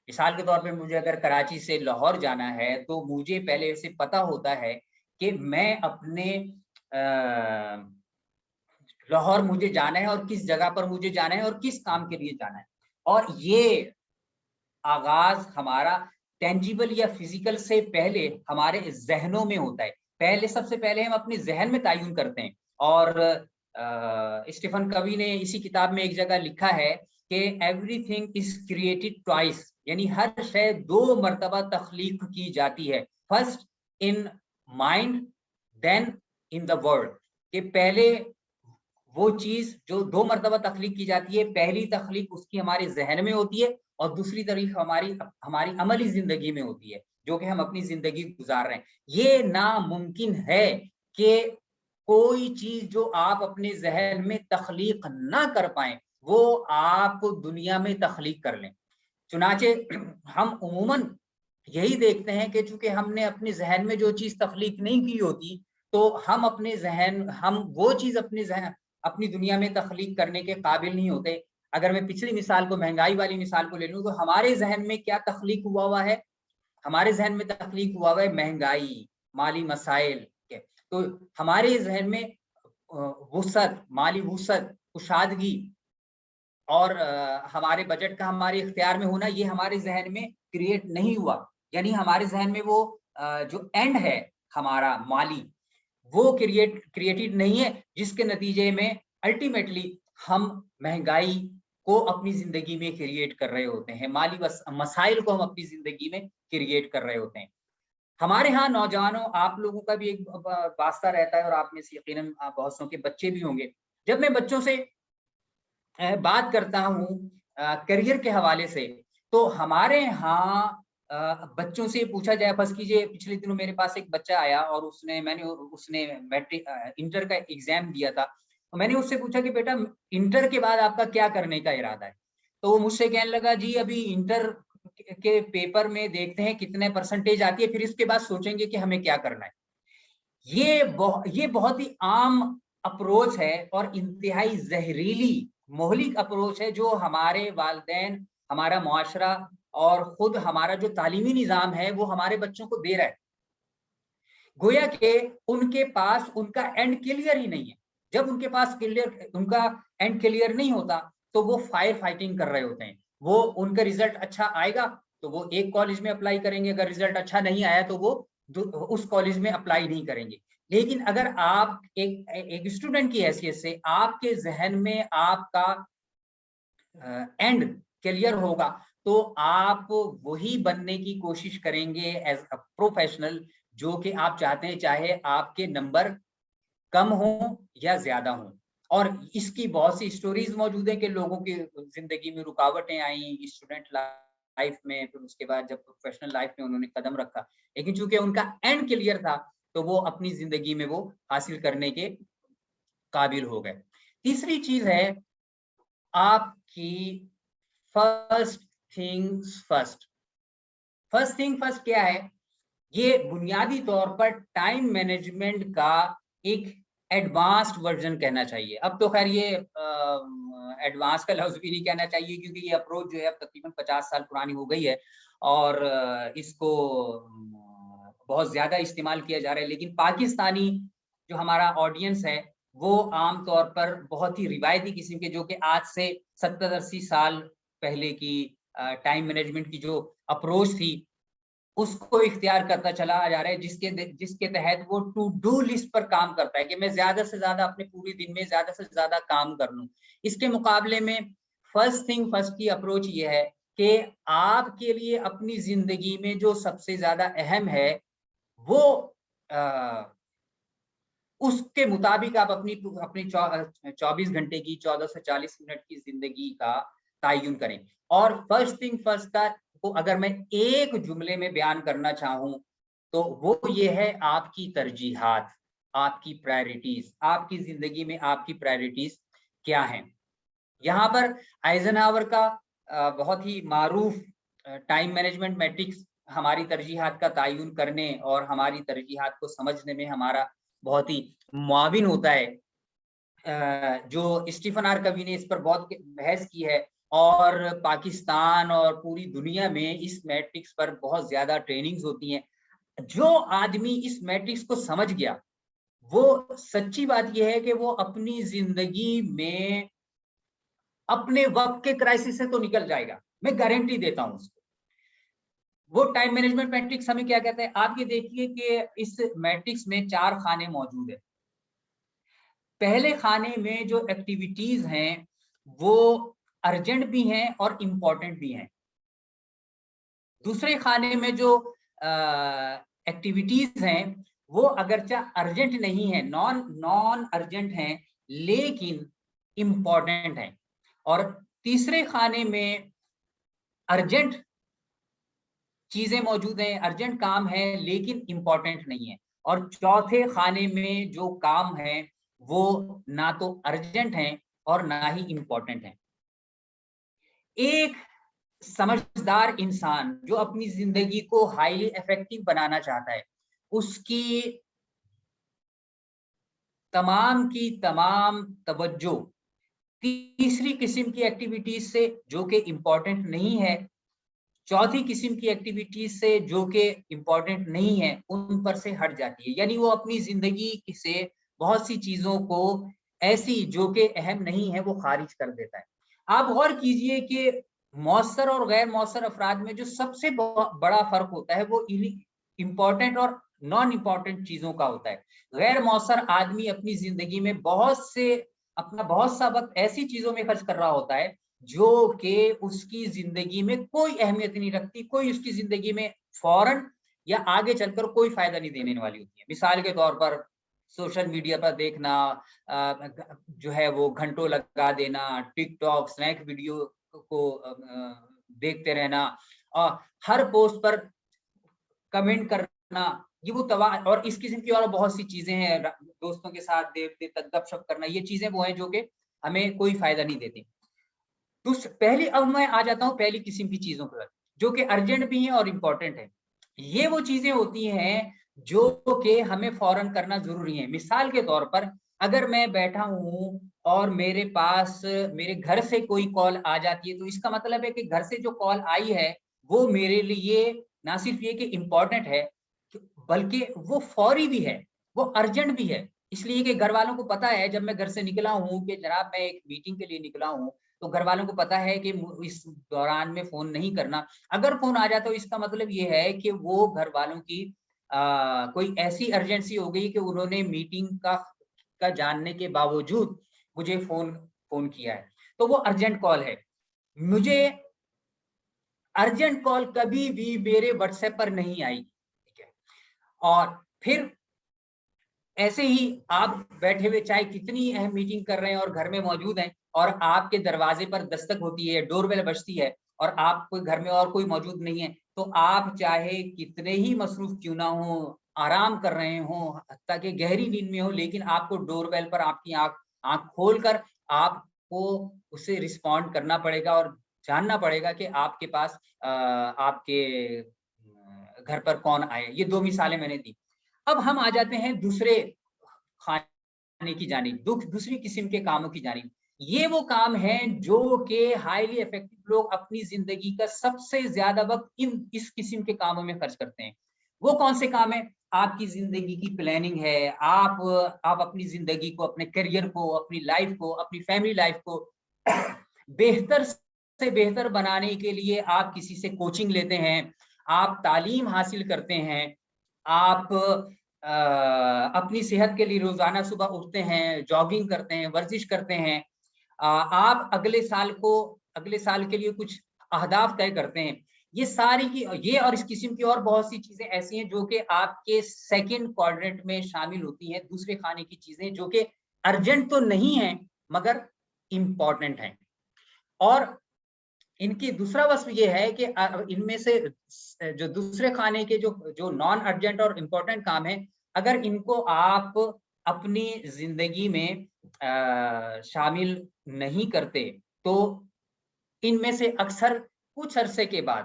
مثال کے طور پہ مجھے اگر کراچی سے لاہور جانا ہے تو مجھے پہلے سے پتا ہوتا ہے کہ میں اپنے لاہور مجھے جانا ہے اور کس جگہ پر مجھے جانا ہے اور کس کام کے لیے جانا ہے. اور یہ آغاز ہمارا ٹینجیبل یا فزیکل سے پہلے ہمارے ذہنوں میں ہوتا ہے. سب سے پہلے ہم اپنے ذہن میں تعین کرتے ہیں. اور اسٹیفن کوی نے اسی کتاب میں ایک جگہ لکھا ہے کہ everything is created twice, یعنی ہر شے 2 مرتبہ تخلیق کی جاتی ہے. First in mind then in the world, کہ پہلے وہ چیز جو 2 مرتبہ تخلیق کی جاتی ہے، پہلی تخلیق اس کی ہمارے ذہن میں ہوتی ہے اور دوسری طریق ہماری عملی زندگی میں ہوتی ہے جو کہ ہم اپنی زندگی گزار رہے ہیں. یہ ناممکن ہے کہ کوئی چیز جو آپ اپنے ذہن میں تخلیق نہ کر پائیں وہ آپ دنیا میں تخلیق کر لیں. چنانچہ ہم عموماً یہی دیکھتے ہیں کہ چونکہ ہم نے اپنے ذہن میں جو چیز تخلیق نہیں کی ہوتی تو ہم وہ چیز اپنی دنیا میں تخلیق کرنے کے قابل نہیں ہوتے. اگر میں پچھلی مثال کو مہنگائی والی مثال کو لے لوں تو ہمارے ذہن میں کیا تخلیق ہوا ہے؟ ہمارے ذہن میں تخلیق ہوا ہے مہنگائی، مالی مسائل کے. تو ہمارے ذہن میں وسعت، مالی وسعت، کشادگی اور ہمارے بجٹ کا ہمارے اختیار میں ہونا، یہ ہمارے ذہن میں کریٹ نہیں ہوا. یعنی ہمارے ذہن میں وہ جو اینڈ ہے ہمارا مالی وہ کریٹڈ نہیں ہے، جس کے نتیجے میں الٹیمیٹلی ہم مہنگائی کو اپنی زندگی میں کریٹ کر رہے ہوتے ہیں، مالی مسائل کو ہم اپنی زندگی میں کریٹ کر رہے ہوتے ہیں. ہمارے ہاں نوجوانوں، آپ لوگوں کا بھی ایک واسطہ رہتا ہے اور آپ میں سے یقیناً بہت سو کے بچے بھی ہوں گے. جب میں بچوں سے بات کرتا ہوں کریئر کے حوالے سے تو ہمارے ہاں بچوں سے پوچھا جائے، فرض کیجئے پچھلے دنوں میرے پاس ایک بچہ آیا اور اس نے میٹرک انٹر کا ایگزام دیا تھا. میں نے اس سے پوچھا کہ بیٹا انٹر کے بعد آپ کا کیا کرنے کا ارادہ ہے؟ تو وہ مجھ سے کہنے لگا جی ابھی انٹر کے پیپر میں دیکھتے ہیں کتنے پرسنٹیج آتی ہے، پھر اس کے بعد سوچیں گے کہ ہمیں کیا کرنا ہے. یہ بہت ہی عام اپروچ ہے اور انتہائی زہریلی مہلک اپروچ ہے جو ہمارے والدین، ہمارا معاشرہ اور خود ہمارا جو تعلیمی نظام ہے وہ ہمارے بچوں کو دے رہا ہے. گویا کہ ان کے پاس ان کا اینڈ کلیئر ہی نہیں ہے. جب ان کے پاس ان کا اینڈ کلیئر نہیں ہوتا تو وہ فائر فائٹنگ کر رہے ہوتے ہیں. وہ ان کا ریزلٹ اچھا آئے گا تو وہ ایک کالج میں اپلائی کریں گے، اگر ریزلٹ اچھا نہیں آیا تو وہ اس کالج میں اپلائی نہیں کریں گے. لیکن اگر آپ ایک اسٹوڈنٹ کی حیثیت سے آپ کے ذہن میں آپ کا اینڈ کلیئر ہوگا تو آپ وہی بننے کی کوشش کریں گے ایز اے پروفیشنل جو کہ آپ چاہتے ہیں، چاہے آپ کے نمبر کم ہوں یا زیادہ ہوں. اور اس کی بہت سی سٹوریز موجود ہیں کہ لوگوں کی زندگی میں رکاوٹیں آئیں اسٹوڈنٹ لائف میں، پھر اس کے بعد جب پروفیشنل لائف میں انہوں نے قدم رکھا، لیکن چونکہ ان کا اینڈ کلیئر تھا تو وہ اپنی زندگی میں وہ حاصل کرنے کے قابل ہو گئے. تیسری چیز ہے آپ کی فرسٹ تھنگ فرسٹ کیا ہے؟ یہ بنیادی طور پر ٹائم مینجمنٹ کا ایک ایڈوانسڈ ورژن کہنا چاہیے. اب تو خیر یہ ایڈوانس کا لفظ بھی نہیں کہنا چاہیے کیونکہ یہ اپروچ جو ہے اب تقریباً 50 سال پرانی ہو گئی ہے اور اس کو بہت زیادہ استعمال کیا جا رہا ہے. لیکن پاکستانی جو ہمارا آڈینس ہے وہ عام طور پر بہت ہی روایتی قسم کے, جو کہ آج سے 70-80 سال پہلے کی ٹائم مینجمنٹ کی جو اپروچ تھی اس کو اختیار کرتا چلا جا رہا ہے, جس کے تحت وہ ٹو ڈو لسٹ پر کام کرتا ہے کہ میں زیادہ سے زیادہ اپنے پورے دن میں زیادہ سے زیادہ کام کر لوں. اس کے مقابلے میں فرسٹ تھنگ فرسٹ کی اپروچ یہ ہے کہ آپ کے لیے اپنی زندگی میں جو سب سے زیادہ اہم ہے وہ اس کے مطابق آپ اپنی 24 گھنٹے کی 14 سے 40 منٹ کی زندگی کا تعین کریں. اور فرسٹ تھنگ فرسٹ کا کو اگر میں ایک جملے میں بیان کرنا چاہوں تو وہ یہ ہے آپ کی ترجیحات, آپ کی پرائرٹیز, آپ کی زندگی میں آپ کی پرائرٹیز کیا ہیں. یہاں پر آئزنہاور کا بہت ہی معروف ٹائم مینجمنٹ میٹرکس ہماری ترجیحات کا تعین کرنے اور ہماری ترجیحات کو سمجھنے میں ہمارا بہت ہی معاون ہوتا ہے. جو اسٹیفن آر کوی نے اس پر بہت بحث کی ہے اور پاکستان اور پوری دنیا میں اس میٹرکس پر بہت زیادہ ٹریننگز ہوتی ہیں. جو آدمی اس میٹرکس کو سمجھ گیا وہ سچی بات یہ ہے کہ وہ اپنی زندگی میں اپنے وقت کے کرائسس سے تو نکل جائے گا, میں گارنٹی دیتا ہوں اس کو. وہ ٹائم مینجمنٹ میٹرکس ہمیں کیا کہتا ہے, آپ یہ دیکھیے کہ اس میٹرکس میں 4 خانے موجود ہیں. پہلے خانے میں جو ایکٹیویٹیز ہیں وہ ارجنٹ بھی ہیں اور امپورٹنٹ بھی ہیں. دوسرے خانے میں جو ایکٹیویٹیز ہیں وہ اگرچہ ارجنٹ نہیں ہیں, نان ارجنٹ ہیں لیکن امپورٹنٹ ہیں. اور تیسرے خانے میں ارجنٹ چیزیں موجود ہیں, ارجنٹ کام ہے لیکن امپورٹنٹ نہیں ہے. اور چوتھے خانے میں جو کام ہیں وہ نہ تو ارجنٹ ہیں اور نہ ہی امپورٹنٹ ہیں. ایک سمجھدار انسان جو اپنی زندگی کو ہائیلی افیکٹو بنانا چاہتا ہے اس کی تمام کی تمام توجہ تیسری قسم کی ایکٹیویٹیز سے جو کہ امپورٹنٹ نہیں ہے, چوتھی قسم کی ایکٹیویٹیز سے جو کہ امپورٹنٹ نہیں ہے, ان پر سے ہٹ جاتی ہے. یعنی وہ اپنی زندگی سے بہت سی چیزوں کو ایسی جو کہ اہم نہیں ہے وہ خارج کر دیتا ہے. آپ غور کیجئے کہ مؤثر اور غیر مؤثر افراد میں جو سب سے بڑا فرق ہوتا ہے وہ امپورٹنٹ اور نان امپورٹنٹ چیزوں کا ہوتا ہے. غیر مؤثر آدمی اپنی زندگی میں اپنا بہت سا وقت ایسی چیزوں میں خرچ کر رہا ہوتا ہے جو کہ اس کی زندگی میں کوئی اہمیت نہیں رکھتی, کوئی اس کی زندگی میں فوراً یا آگے چل کر کوئی فائدہ نہیں دینے والی ہوتی ہے. مثال کے طور پر سوشل میڈیا پر دیکھنا, جو ہے وہ گھنٹوں لگا دینا, ٹک ٹاک اسنیک ویڈیو کو دیکھتے رہنا, اور ہر پوسٹ پر کمنٹ کرنا, یہ وہ اور اس قسم کی اور بہت سی چیزیں ہیں, دوستوں کے ساتھ دیر دیر تک گپ شپ کرنا, یہ چیزیں وہ ہیں جو کہ ہمیں کوئی فائدہ نہیں دیتی. اب میں آ جاتا ہوں پہلی قسم کی چیزوں پر جو کہ ارجنٹ بھی ہیں اور امپورٹنٹ ہیں. یہ وہ چیزیں ہوتی ہیں جو کہ ہمیں فوراً کرنا ضروری ہے. مثال کے طور پر اگر میں بیٹھا ہوں اور میرے پاس میرے گھر سے کوئی کال آ جاتی ہے تو اس کا مطلب ہے کہ گھر سے جو کال آئی ہے وہ میرے لیے نہ صرف یہ کہ امپورٹنٹ ہے بلکہ وہ فوری بھی ہے, وہ ارجنٹ بھی ہے. اس لیے کہ گھر والوں کو پتا ہے جب میں گھر سے نکلا ہوں کہ جناب میں ایک میٹنگ کے لیے نکلا ہوں, تو گھر والوں کو پتا ہے کہ اس دوران میں فون نہیں کرنا. اگر فون آ جاتا تو اس کا مطلب یہ ہے کہ وہ گھر والوں کی کوئی ایسی ارجنسی ہو گئی کہ انہوں نے میٹنگ کا جاننے کے باوجود مجھے فون کیا ہے, تو وہ ارجنٹ کال ہے. مجھے ارجنٹ کال کبھی بھی میرے واٹس ایپ پر نہیں آئی, ٹھیک ہے. اور پھر ایسے ہی آپ بیٹھے ہوئے چاہے کتنی اہم میٹنگ کر رہے ہیں اور گھر میں موجود ہیں اور آپ کے دروازے پر دستک ہوتی ہے, ڈور بیل بجتی ہے اور آپ کوئی گھر میں اور کوئی موجود نہیں ہے, تو آپ چاہے کتنے ہی مصروف کیوں نہ ہوں, آرام کر رہے ہوں, حتیٰ کہ گہری نیند میں ہو, لیکن آپ کو ڈور بیل پر آپ کی آنکھ کھول کر آپ کو اسے رسپونڈ کرنا پڑے گا اور جاننا پڑے گا کہ آپ کے پاس آپ کے گھر پر کون آئے. یہ 2 مثالیں میں نے دی. اب ہم آ جاتے ہیں دوسرے کھانے کی جانب, دوسری قسم کے کاموں کی جانب. یہ وہ کام ہیں جو کہ ہائیلی افیکٹو لوگ اپنی زندگی کا سب سے زیادہ وقت اس قسم کے کاموں میں خرچ کرتے ہیں. وہ کون سے کام ہیں؟ آپ کی زندگی کی پلاننگ ہے, آپ اپنی زندگی کو, اپنے کیریئر کو, اپنی لائف کو, اپنی فیملی لائف کو بہتر سے بہتر بنانے کے لیے آپ کسی سے کوچنگ لیتے ہیں, آپ تعلیم حاصل کرتے ہیں, آپ اپنی صحت کے لیے روزانہ صبح اٹھتے ہیں, جاگنگ کرتے ہیں, ورزش کرتے ہیں, آپ اگلے سال کے لیے کچھ اہداف طے کرتے ہیں. یہ ساری کی یہ اور اس قسم کی اور بہت سی چیزیں ایسی ہیں جو کہ آپ کے سیکنڈ کوارڈرنٹ میں شامل ہوتی ہیں, دوسرے کھانے کی چیزیں جو کہ ارجنٹ تو نہیں ہیں مگر امپورٹنٹ ہیں. اور ان کی دوسرا وصف یہ ہے کہ ان میں سے جو دوسرے کھانے کے جو نان ارجنٹ اور امپورٹنٹ کام ہیں, اگر ان کو آپ اپنی زندگی میں شامل نہیں کرتے تو ان میں سے اکثر کچھ عرصے کے بعد,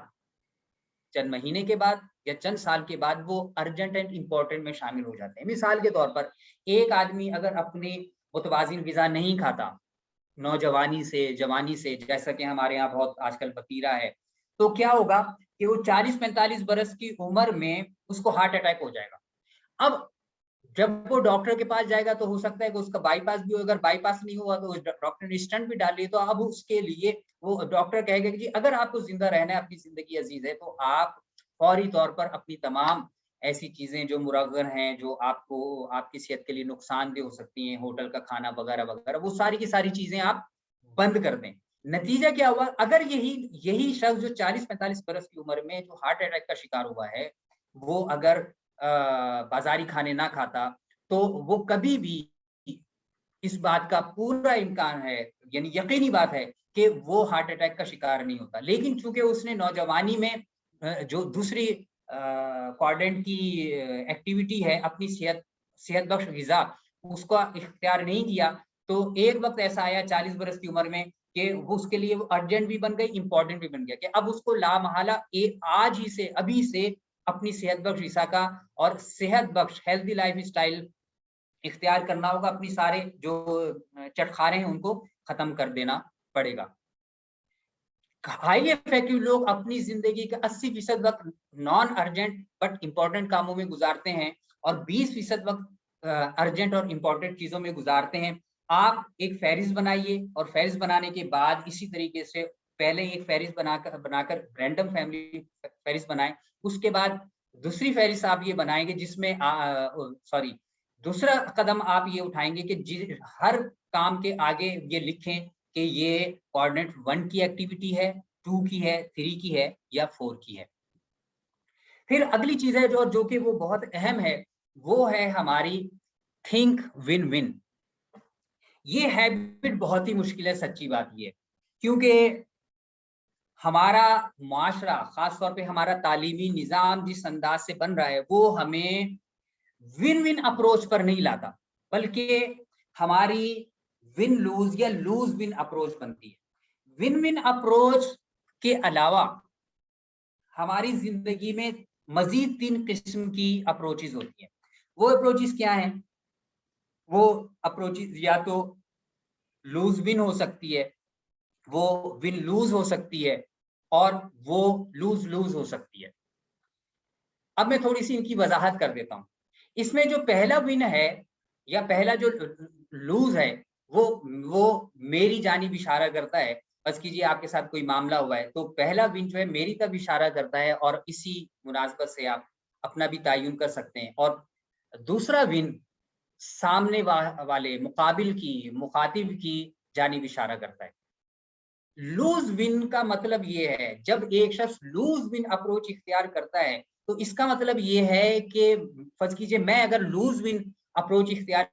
چند مہینے کے بعد یا چند سال کے بعد وہ ارجنٹ اینڈ امپورٹنٹ میں شامل ہو جاتے ہیں. مثال کے طور پر ایک آدمی اگر اپنی متوازن غذا نہیں کھاتا نوجوانی سے, جوانی سے, جیسا کہ ہمارے یہاں بہت آج کل پتیرا ہے, تو کیا ہوگا کہ وہ 40-45 برس کی عمر میں اس کو ہارٹ اٹیک ہو جائے گا. اب جب وہ ڈاکٹر کے پاس جائے گا تو ہو سکتا ہے کہ اس کا بائی پاس بھی ہو, اگر بائی پاس نہیں ہوا تو ڈاکٹر نے اسٹنٹ بھی ڈال لی, تو اب اس کے لیے وہ ڈاکٹر کہے گا کہ جی اگر آپ کو زندہ رہنا ہے, اپنی زندگی عزیز ہے, تو آپ فوری طور پر اپنی تمام ایسی چیزیں جو مرغر ہیں, جو آپ کی صحت کے لیے نقصان دہ ہو سکتی ہیں, ہوٹل کا کھانا وغیرہ وغیرہ, وہ ساری کی ساری چیزیں آپ بند کر دیں. نتیجہ کیا ہوا؟ اگر یہی شخص جو 40-45 برس کی عمر میں جو ہارٹ اٹیک کا شکار ہوا ہے, وہ اگر بازاری کھانے نہ کھاتا تو وہ کبھی بھی, اس بات کا پورا امکان ہے, یعنی یقینی بات ہے کہ وہ ہارٹ اٹیک کا شکار نہیں ہوتا. لیکن چونکہ اس نے نوجوانی میں جو دوسری کوارڈنٹ کی ایکٹیویٹی ہے, اپنی صحت بخش غذا, اس کا اختیار نہیں کیا, تو ایک وقت ایسا آیا 40 برس کی عمر میں کہ اس کے لیے وہ ارجنٹ بھی بن گئی, امپورٹنٹ بھی بن گیا, کہ اب اس کو لامحالہ آج ہی سے, ابھی سے اپنی صحت بخش غذا کا اور صحت بخش ہیلتھی لائف اسٹائل اختیار کرنا ہوگا. اپنی سارے جو چٹخارے ہیں ان کو ختم کر دینا پڑے گا. ہائیلی افیکٹو لوگ اپنی زندگی کا 80% وقت نان ارجنٹ بٹ امپورٹنٹ کاموں میں گزارتے ہیں اور 20% وقت ارجنٹ اور امپورٹنٹ چیزوں میں گزارتے ہیں. آپ ایک فہرست بنائیے, اور فہرست بنانے کے بعد اسی طریقے سے پہلے ایک فہرست بنا کر رینڈم فیملی فہرست بنائیں. اس کے بعد دوسری فہرست آپ یہ بنائیں گے جس میں دوسرا قدم آپ یہ اٹھائیں گے کہ ہر کام کے آگے یہ لکھیں کہ یہ کوارڈینیٹ 1 کی ایکٹیویٹی ہے, 2 کی ہے, 3 کی ہے یا 4 کی ہے. پھر اگلی چیز ہے جو کہ وہ بہت اہم ہے, وہ ہے ہماری تھنک ون ون. یہ ہیبٹ بہت ہی مشکل ہے, سچی بات یہ, کیونکہ ہمارا معاشرہ, خاص طور پہ ہمارا تعلیمی نظام جس انداز سے بن رہا ہے, وہ ہمیں ون ون اپروچ پر نہیں لاتا, بلکہ ہماری ون لوز یا لوز ون اپروچ بنتی ہے. ون ون اپروچ کے علاوہ ہماری زندگی میں مزید 3 قسم کی اپروچز ہوتی ہیں. وہ اپروچز کیا ہیں؟ وہ اپروچز یا تو لوز ون ہو سکتی ہے, وہ ون لوز ہو سکتی ہے, اور وہ لوز لوز ہو سکتی ہے. اب میں تھوڑی سی ان کی وضاحت کر دیتا ہوں. اس میں جو پہلا ون ہے یا پہلا جو لوز ہے, وہ میری جانب اشارہ کرتا ہے. بس کیجیے آپ کے ساتھ کوئی معاملہ ہوا ہے تو پہلا ون جو ہے میری طرف اشارہ کرتا ہے, اور اسی مناسبت سے آپ اپنا بھی تعین کر سکتے ہیں. اور دوسرا ون سامنے والے مخاطب کی جانب اشارہ کرتا ہے. لوز ون کا مطلب یہ ہے, جب ایک شخص لوز ون اپروچ اختیار کرتا ہے تو اس کا مطلب یہ ہے کہ فرض کیجئے میں اگر لوز ون اپروچ اختیار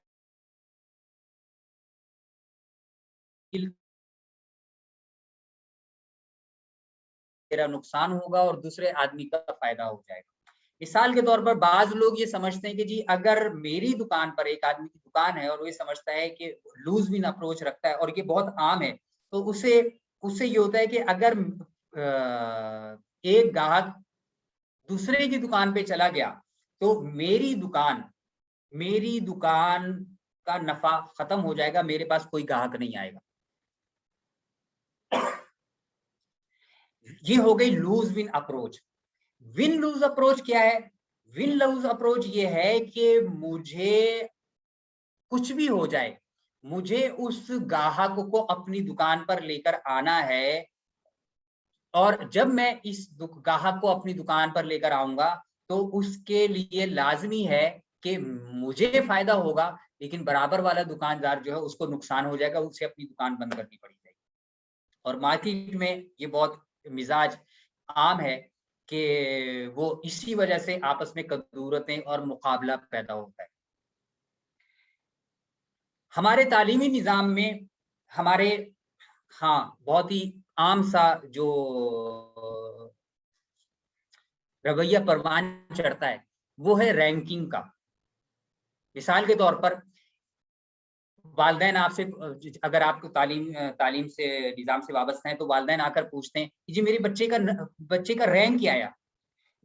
میرا نقصان ہوگا اور دوسرے آدمی کا فائدہ ہو جائے گا. مثال کے طور پر بعض لوگ یہ سمجھتے ہیں کہ جی اگر میری دکان پر ایک آدمی کی دکان ہے اور وہ یہ سمجھتا ہے کہ لوز ون اپروچ رکھتا ہے, اور یہ بہت عام ہے, تو اس سے یہ ہوتا ہے کہ اگر ایک گاہک دوسرے کی دکان پہ چلا گیا تو میری دکان کا نفع ختم ہو جائے گا، میرے پاس کوئی گاہک نہیں آئے گا. یہ ہو گئی lose win approach. Win lose approach کیا ہے؟ ون لوز اپروچ یہ ہے کہ مجھے کچھ بھی ہو جائے، مجھے اس گاہک کو اپنی دکان پر لے کر آنا ہے، اور جب میں اس گاہک کو اپنی دکان پر لے کر آؤں گا تو اس کے لیے لازمی ہے کہ مجھے فائدہ ہوگا، لیکن برابر والا دکاندار جو ہے اس کو نقصان ہو جائے گا، اسے اپنی دکان بند کرنی پڑے گی. اور مارکیٹ میں یہ بہت مزاج عام ہے کہ وہ اسی وجہ سے آپس میں کدورتیں اور مقابلہ پیدا ہوتا ہے. ہمارے تعلیمی نظام میں ہمارے بہت ہی عام سا جو رویہ پروان چڑھتا ہے وہ ہے رینکنگ کا. مثال کے طور پر والدین آپ سے، اگر آپ کو تعلیم سے نظام سے وابستہ ہیں تو والدین آ کر پوچھتے ہیں جی میرے بچے کا رینک کیا آیا.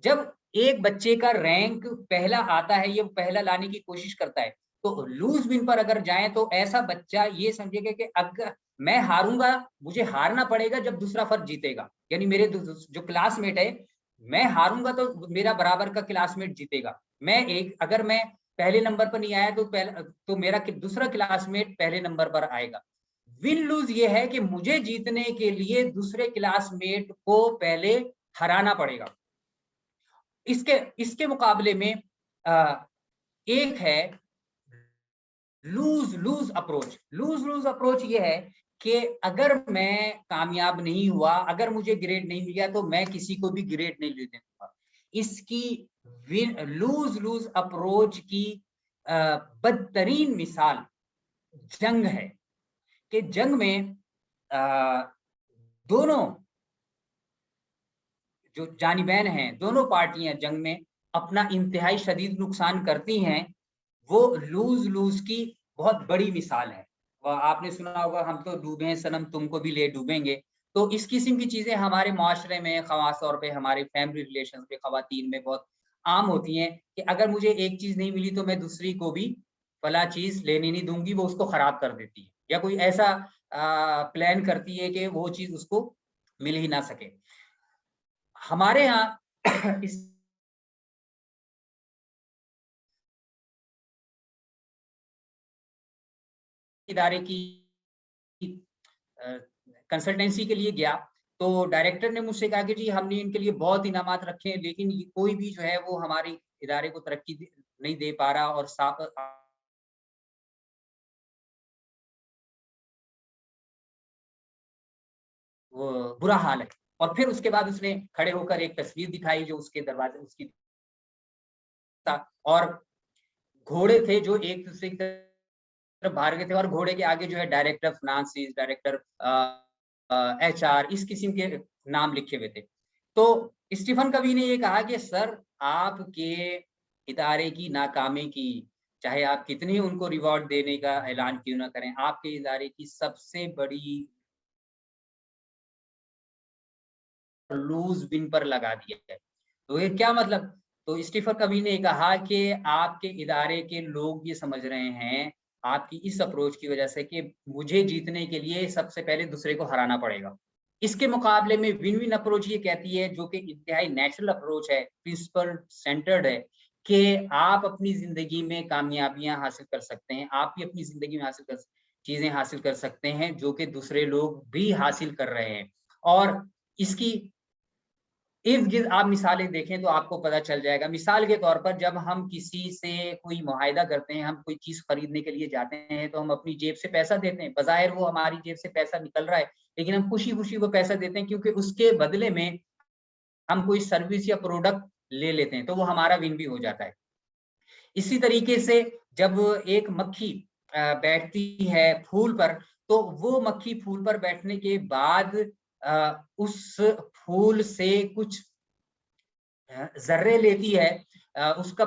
جب ایک بچے کا رینک پہلا آتا ہے، یہ پہلا لانے کی کوشش کرتا ہے، تو لوز ون پر اگر جائیں تو ایسا بچہ یہ سمجھے گا کہ اگر میں ہاروں گا، مجھے ہارنا پڑے گا جب دوسرا فرد جیتے گا. یعنی میرے جو کلاس میٹ ہے، میں ہاروں گا تو میرا برابر کا کلاس میٹ جیتے گا. اگر میں پہلے نمبر پر نہیں آیا تو میرا دوسرا کلاس میٹ پہلے نمبر پر آئے گا. ون لوز یہ ہے کہ مجھے جیتنے کے لیے دوسرے کلاس میٹ کو پہلے ہرانا پڑے گا. اس کے مقابلے میں ایک ہے لوز اپروچ. لوز اپروچ یہ ہے کہ اگر میں کامیاب نہیں ہوا، اگر مجھے گریڈ نہیں ملا تو میں کسی کو بھی گریڈ نہیں لینے دوں گا. اس کی لوز اپروچ کی بدترین مثال جنگ ہے کہ جنگ میں دونوں جو جانبین ہیں، دونوں پارٹیاں جنگ میں اپنا انتہائی شدید نقصان کرتی ہیں. وہ لوز کی بہت بڑی مثال ہے. آپ نے سنا ہوگا ہم تو ڈوبے ہیں صنم تم کو بھی لے ڈوبیں گے. تو اس قسم کی چیزیں ہمارے معاشرے میں خاص طور پہ ہمارے فیملی ریلیشن پہ خواتین میں بہت عام ہوتی ہیں کہ اگر مجھے ایک چیز نہیں ملی تو میں دوسری کو بھی فلاں چیز لینے نہیں دوں گی، وہ اس کو خراب کر دیتی ہے یا کوئی ایسا پلان کرتی ہے کہ وہ چیز اس کو مل ہی نہ سکے. ہمارے ہاں اس ادارے کی کنسلٹنسی کے لیے گیا تو ڈائریکٹر نے مجھ سے کہا کہ جی ہم نے ان کے لیے بہت انعامات رکھے ہیں، لیکن کوئی بھی جو ہے وہ ہماری ادارے کو ترقی نہیں دے پا رہا اور وہ برا حال ہے. اور پھر اس کے بعد اس نے کھڑے ہو کر ایک تصویر دکھائی جو اس کے دروازے اس کی تھا، اور گھوڑے تھے جو ایک دوسرے کی طرف بھاگ رہے تھے، اور گھوڑے کے آگے جو ہے ڈائریکٹر فنانس، ڈائریکٹر HR، اس قسم کے نام لکھے ہوئے تھے. تو اسٹیفن کوی نے یہ کہا کہ سر آپ کے ادارے کی ناکامی کی، چاہے آپ کتنی ان کو ریوارڈ دینے کا اعلان کیوں نہ کریں، آپ کے ادارے کی سب سے بڑی لوز ون پر لگا دیا ہے. تو یہ کیا مطلب؟ تو اسٹیفن کوی نے کہا کہ آپ کے ادارے کے لوگ یہ سمجھ رہے ہیں آپ کی اس اپروچ کی وجہ سے کہ مجھے جیتنے کے لیے سب سے پہلے دوسرے کو ہرانا پڑے گا. اس کے مقابلے میں ون ون اپروچ یہ کہتی ہے، جو کہ انتہائی نیچرل اپروچ ہے، پرنسپل سینٹرڈ ہے، کہ آپ اپنی زندگی میں کامیابیاں حاصل کر سکتے ہیں، آپ بھی اپنی زندگی میں چیزیں حاصل کر سکتے ہیں جو کہ دوسرے لوگ بھی حاصل کر رہے ہیں. اور اس کی ارد گرد آپ مثالیں دیکھیں تو آپ کو پتا چل جائے گا. مثال کے طور پر جب ہم کسی سے کوئی معاہدہ کرتے ہیں، ہم کوئی چیز خریدنے کے لیے جاتے ہیں تو ہم اپنی جیب سے پیسہ دیتے ہیں، بظاہر وہ ہماری جیب سے پیسہ نکل رہا ہے، لیکن ہم خوشی خوشی وہ پیسہ دیتے ہیں کیونکہ اس کے بدلے میں ہم کوئی سروس یا پروڈکٹ لے لیتے ہیں، تو وہ ہمارا ون بھی ہو جاتا ہے. اسی طریقے سے جب ایک مکھی بیٹھتی ہے پھول پر، تو وہ مکھی پھول پر بیٹھنے کے بعد اس پھول سے کچھ ذرے لیتی ہے، اس کا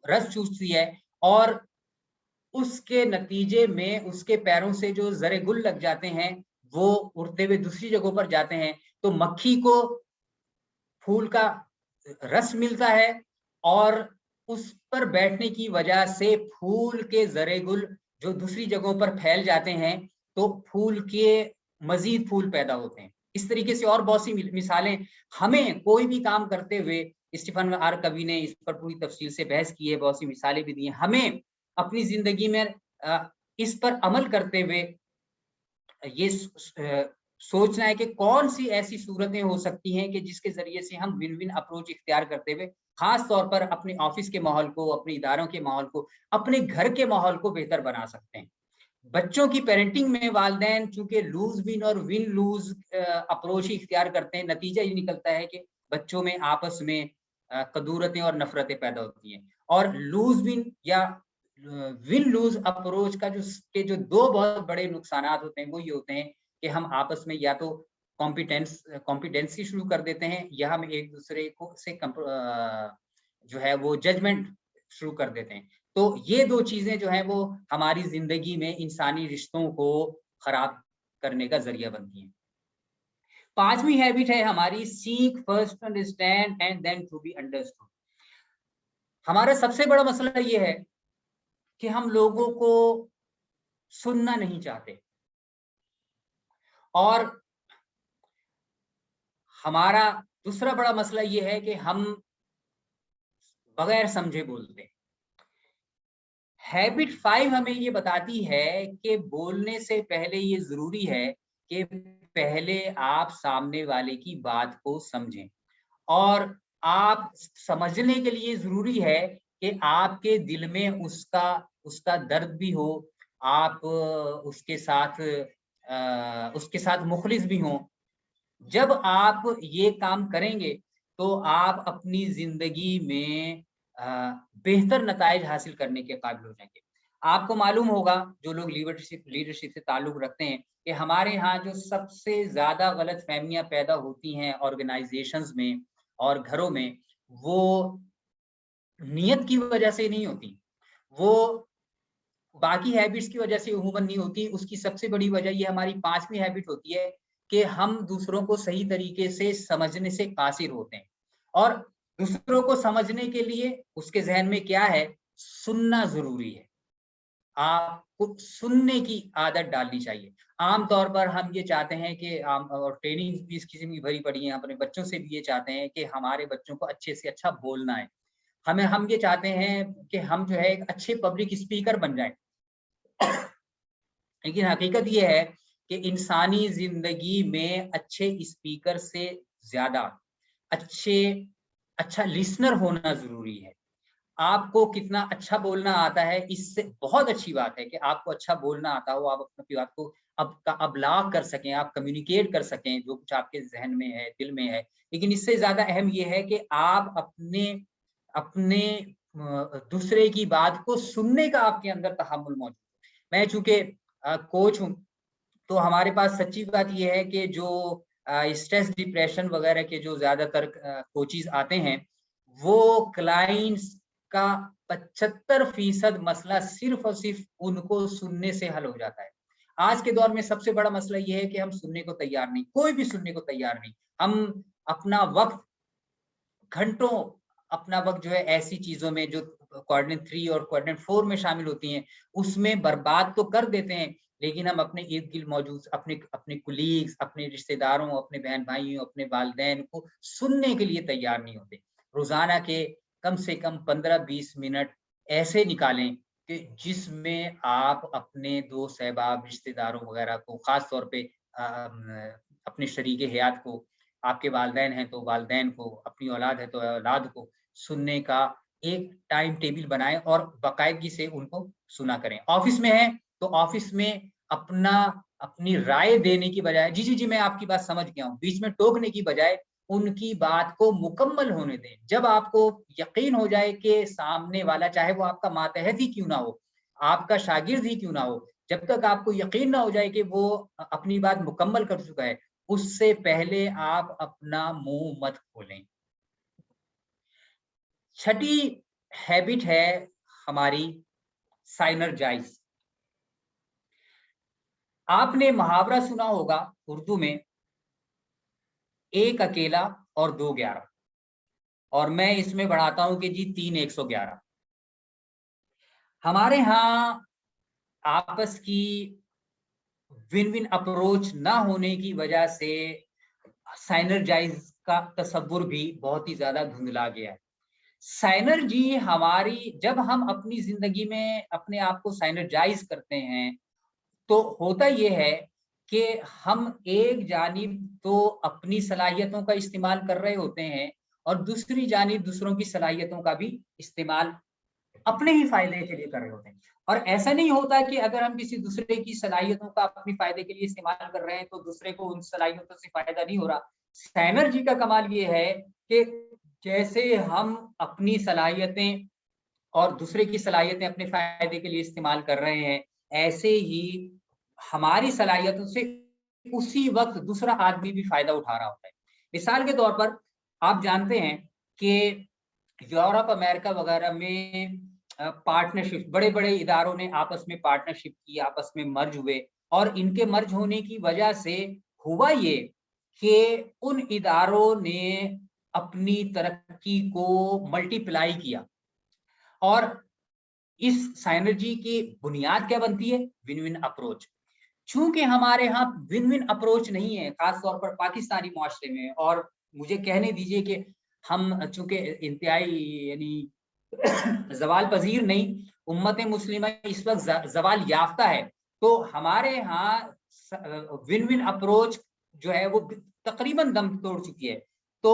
رس چوستی ہے، اور اس کے نتیجے میں اس کے پیروں سے جو ذرے گل لگ جاتے ہیں وہ اڑتے ہوئے دوسری جگہوں پر جاتے ہیں. تو مکھی کو پھول کا رس ملتا ہے اور اس پر بیٹھنے کی وجہ سے پھول کے زرے گل جو دوسری جگہوں پر پھیل جاتے ہیں تو پھول کے مزید پھول پیدا ہوتے ہیں. اس طریقے سے اور بہت سی مثالیں. ہمیں کوئی بھی کام کرتے ہوئے اسٹیفن آر کوی نے اس پر پوری تفصیل سے بحث کی ہے, بہت سی مثالیں بھی دی ہیں. ہمیں اپنی زندگی میں اس پر عمل کرتے ہوئے یہ سوچنا ہے کہ کون سی ایسی صورتیں ہو سکتی ہیں کہ جس کے ذریعے سے ہم ون ون اپروچ اختیار کرتے ہوئے خاص طور پر اپنے آفس کے ماحول کو, اپنے اداروں کے ماحول کو, اپنے گھر کے ماحول کو بہتر بنا سکتے ہیں. بچوں کی پیرنٹنگ میں والدین چونکہ لوز ون اور ون لوز اپروچ ہی اختیار کرتے ہیں, نتیجہ یہ نکلتا ہے کہ بچوں میں آپس میں کدورتیں اور نفرتیں پیدا ہوتی ہیں. اور لوز ون یا ون لوز اپروچ کا جو دو بہت بڑے نقصانات ہوتے ہیں وہ یہ ہوتے ہیں کہ ہم آپس میں یا تو کمپیٹنسی شروع کر دیتے ہیں یا ہم ایک دوسرے کو سے جو ہے وہ ججمنٹ شروع کر دیتے ہیں. تو یہ دو چیزیں جو ہیں وہ ہماری زندگی میں انسانی رشتوں کو خراب کرنے کا ذریعہ بنتی ہیں. پانچویں ہیبٹ ہے ہماری seek first understand and then to be understood. ہمارا سب سے بڑا مسئلہ یہ ہے کہ ہم لوگوں کو سننا نہیں چاہتے اور ہمارا دوسرا بڑا مسئلہ یہ ہے کہ ہم بغیر سمجھے بولتے. ہیبٹ 5 ہمیں یہ بتاتی ہے کہ بولنے سے پہلے یہ ضروری ہے کہ پہلے آپ سامنے والے کی بات کو سمجھیں, اور آپ سمجھنے کے لیے ضروری ہے کہ آپ کے دل میں اس کا درد بھی ہو, آپ اس کے ساتھ مخلص بھی ہوں. جب آپ یہ کام کریں گے تو آپ اپنی زندگی میں بہتر نتائج حاصل کرنے کے قابل ہو جائیں گے. آپ کو معلوم ہوگا جو لوگ لیڈرشپ سے تعلق رکھتے ہیں کہ ہمارے ہاں جو سب سے زیادہ غلط فہمیاں پیدا ہوتی ہیں آرگنائزیشنز میں اور گھروں میں, وہ نیت کی وجہ سے نہیں ہوتی, وہ باقی ہیبٹس کی وجہ سے عموماً نہیں ہوتی. اس کی سب سے بڑی وجہ یہ ہماری پانچویں ہیبٹ ہوتی ہے کہ ہم دوسروں کو صحیح طریقے سے سمجھنے سے قاصر ہوتے ہیں, اور دوسروں کو سمجھنے کے لیے اس کے ذہن میں کیا ہے, سننا ضروری ہے. آپ کو سننے کی عادت ڈالنی چاہیے. عام طور پر ہم یہ چاہتے ہیں کہ اور ٹریننگ بھی اس قسم کی بھری پڑی ہیں, اپنے بچوں سے بھی یہ چاہتے ہیں کہ ہمارے بچوں کو اچھے سے اچھا بولنا ہے. ہم یہ چاہتے ہیں کہ ہم جو ہے ایک اچھے پبلک اسپیکر بن جائیں. لیکن حقیقت یہ ہے کہ انسانی زندگی میں اچھے اسپیکر سے زیادہ اچھا لسنر ہونا ضروری ہے. آپ کو کتنا اچھا بولنا آتا ہے اس سے بہت اچھی بات ہے کہ آپ کو اچھا بولنا آتا ہو, آپ اپنی بات کو ابلاغ کر سکیں, آپ کمیونیکیٹ کر سکیں جو کچھ آپ کے ذہن میں ہے, دل میں ہے. لیکن اس سے زیادہ اہم یہ ہے کہ آپ اپنے دوسرے کی بات کو سننے کا آپ کے اندر تحمل موجود. میں چونکہ کوچ ہوں تو ہمارے پاس سچی بات یہ ہے کہ جو اسٹریس ڈپریشن وغیرہ کے جو زیادہ تر کوچز آتے ہیں وہ کلائنٹس کا 75% مسئلہ صرف اور صرف ان کو سننے سے حل ہو جاتا ہے. آج کے دور میں سب سے بڑا مسئلہ یہ ہے کہ ہم سننے کو تیار نہیں, کوئی بھی سننے کو تیار نہیں. ہم اپنا وقت گھنٹوں اپنا وقت جو ہے ایسی چیزوں میں جو کوارڈینیٹ 3 اور کوارڈینیٹ 4 میں شامل ہوتی ہیں اس میں برباد تو کر دیتے ہیں, لیکن ہم اپنے ارد گرد موجود اپنے کولیگز, اپنے رشتہ داروں, اپنے بہن بھائیوں, اپنے والدین کو سننے کے لیے تیار نہیں ہوتے. روزانہ کے کم سے کم 15-20 منٹ ایسے نکالیں کہ جس میں آپ اپنے دوست احباب, رشتہ داروں وغیرہ کو, خاص طور پہ اپنے شریک حیات کو, آپ کے والدین ہیں تو والدین کو, اپنی اولاد ہے تو اولاد کو سننے کا ایک ٹائم ٹیبل بنائیں اور باقاعدگی سے ان کو سنا کریں. آفس میں ہیں تو آفس میں اپنی رائے دینے کی بجائے جی میں آپ کی بات سمجھ گیا ہوں, بیچ میں ٹوکنے کی بجائے ان کی بات کو مکمل ہونے دیں. جب آپ کو یقین ہو جائے کہ سامنے والا, چاہے وہ آپ کا ماتحت ہی کیوں نہ ہو, آپ کا شاگرد ہی کیوں نہ ہو, جب تک آپ کو یقین نہ ہو جائے کہ وہ اپنی بات مکمل کر چکا ہے, اس سے پہلے آپ اپنا منہ مت کھولیں. چھٹی ہیبٹ ہے ہماری سائنرجائز. آپ نے محاورہ سنا ہوگا اردو میں, 1 اکیلا اور 2 11. اور میں اس میں بڑھاتا ہوں کہ جی 3,111. ہمارے ہاں آپس کی ون ون اپروچ نہ ہونے کی وجہ سے سائنرجائز کا تصور بھی بہت ہی زیادہ دھندلا گیا ہے. سائنرجی ہماری، جب ہم اپنی زندگی میں اپنے آپ کو سائنرجائز کرتے ہیں تو ہوتا یہ ہے کہ ہم ایک جانب تو اپنی صلاحیتوں کا استعمال کر رہے ہوتے ہیں اور دوسری جانب دوسروں کی صلاحیتوں کا بھی استعمال اپنے ہی فائدے کے لیے کر رہے ہوتے ہیں. اور ایسا نہیں ہوتا کہ اگر ہم کسی دوسرے کی صلاحیتوں کا اپنے فائدے کے لیے استعمال کر رہے ہیں تو دوسرے کو ان صلاحیتوں سے فائدہ نہیں ہو رہا. سائنرجی کا کمال یہ ہے کہ جیسے ہم اپنی صلاحیتیں اور دوسرے کی صلاحیتیں اپنے فائدے کے لیے استعمال کر رہے ہیں، ایسے ہی ہماری صلاحیتوں سے اسی وقت دوسرا آدمی بھی فائدہ اٹھا رہا ہوتا ہے. مثال کے طور پر آپ جانتے ہیں کہ یورپ، امریکہ وغیرہ میں پارٹنرشپ، بڑے بڑے اداروں نے آپس میں پارٹنرشپ کی، آپس میں مرج ہوئے، اور ان کے مرج ہونے کی وجہ سے ہوا یہ کہ ان اداروں نے اپنی ترقی کو ملٹی پلائی کیا. اور اس سائنرجی کی بنیاد کیا بنتی ہے؟ One one approach. چونکہ ہمارے ہاں ون ون اپروچ نہیں ہے، خاص طور پر پاکستانی معاشرے میں، اور مجھے کہنے دیجئے کہ ہم چونکہ انتہائی یعنی زوال پذیر نہیں، امت مسلمہ اس وقت زوال یافتہ ہے، تو ہمارے ہاں ون ون اپروچ جو ہے وہ تقریباً دم توڑ چکی ہے. تو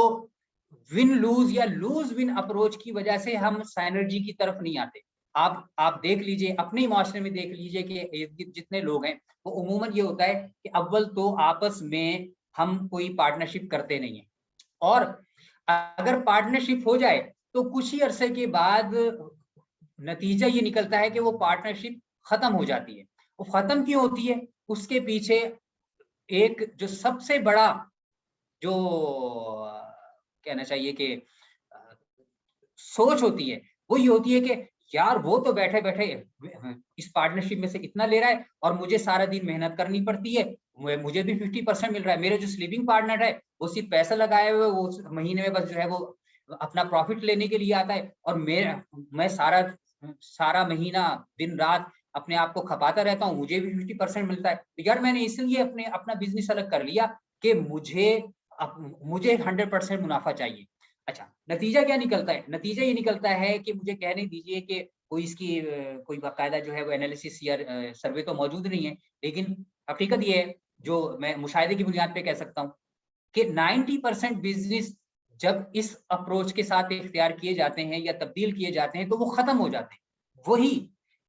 ون لوز یا لوز ون اپروچ کی وجہ سے ہم سائنرجی کی طرف نہیں آتے. آپ دیکھ لیجئے، اپنے معاشرے میں دیکھ لیجئے کہ جتنے لوگ ہیں وہ عموماً یہ ہوتا ہے کہ اول تو آپس میں ہم کوئی پارٹنرشپ کرتے نہیں ہیں، اور اگر پارٹنرشپ ہو جائے تو کچھ ہی عرصے کے بعد نتیجہ یہ نکلتا ہے کہ وہ پارٹنرشپ ختم ہو جاتی ہے. وہ ختم کیوں ہوتی ہے؟ اس کے پیچھے ایک جو سب سے بڑا جو کہنا چاہیے کہ سوچ ہوتی ہے وہ یہ ہوتی ہے کہ یار وہ تو بیٹھے بیٹھے اس پارٹنرشپ میں سے اتنا لے رہا ہے اور مجھے سارا دن محنت کرنی پڑتی ہے، مجھے بھی 50% مل رہا ہے. میرے جو سلیپنگ پارٹنر ہے وہ صرف پیسہ لگائے ہوئے وہ مہینے میں بس جو ہے وہ اپنا پروفٹ لینے کے لیے آتا ہے، اور میں سارا مہینہ دن رات اپنے آپ کو کھپاتا رہتا ہوں، مجھے بھی 50% ملتا ہے. یار میں نے اس لیے اپنا بزنس الگ کر لیا کہ مجھے 100% منافع چاہیے. اچھا، نتیجہ کیا نکلتا ہے؟ نتیجہ یہ نکلتا ہے کہ مجھے کہنے دیجئے کہ کوئی اس کی کوئی باقاعدہ جو ہے وہ انالیسس یا سروے تو موجود نہیں ہے، لیکن حقیقت یہ ہے جو میں مشاہدے کی بنیاد پہ کہہ سکتا ہوں کہ 90% بزنس جب اس اپروچ کے ساتھ اختیار کیے جاتے ہیں یا تبدیل کیے جاتے ہیں تو وہ ختم ہو جاتے ہیں. وہی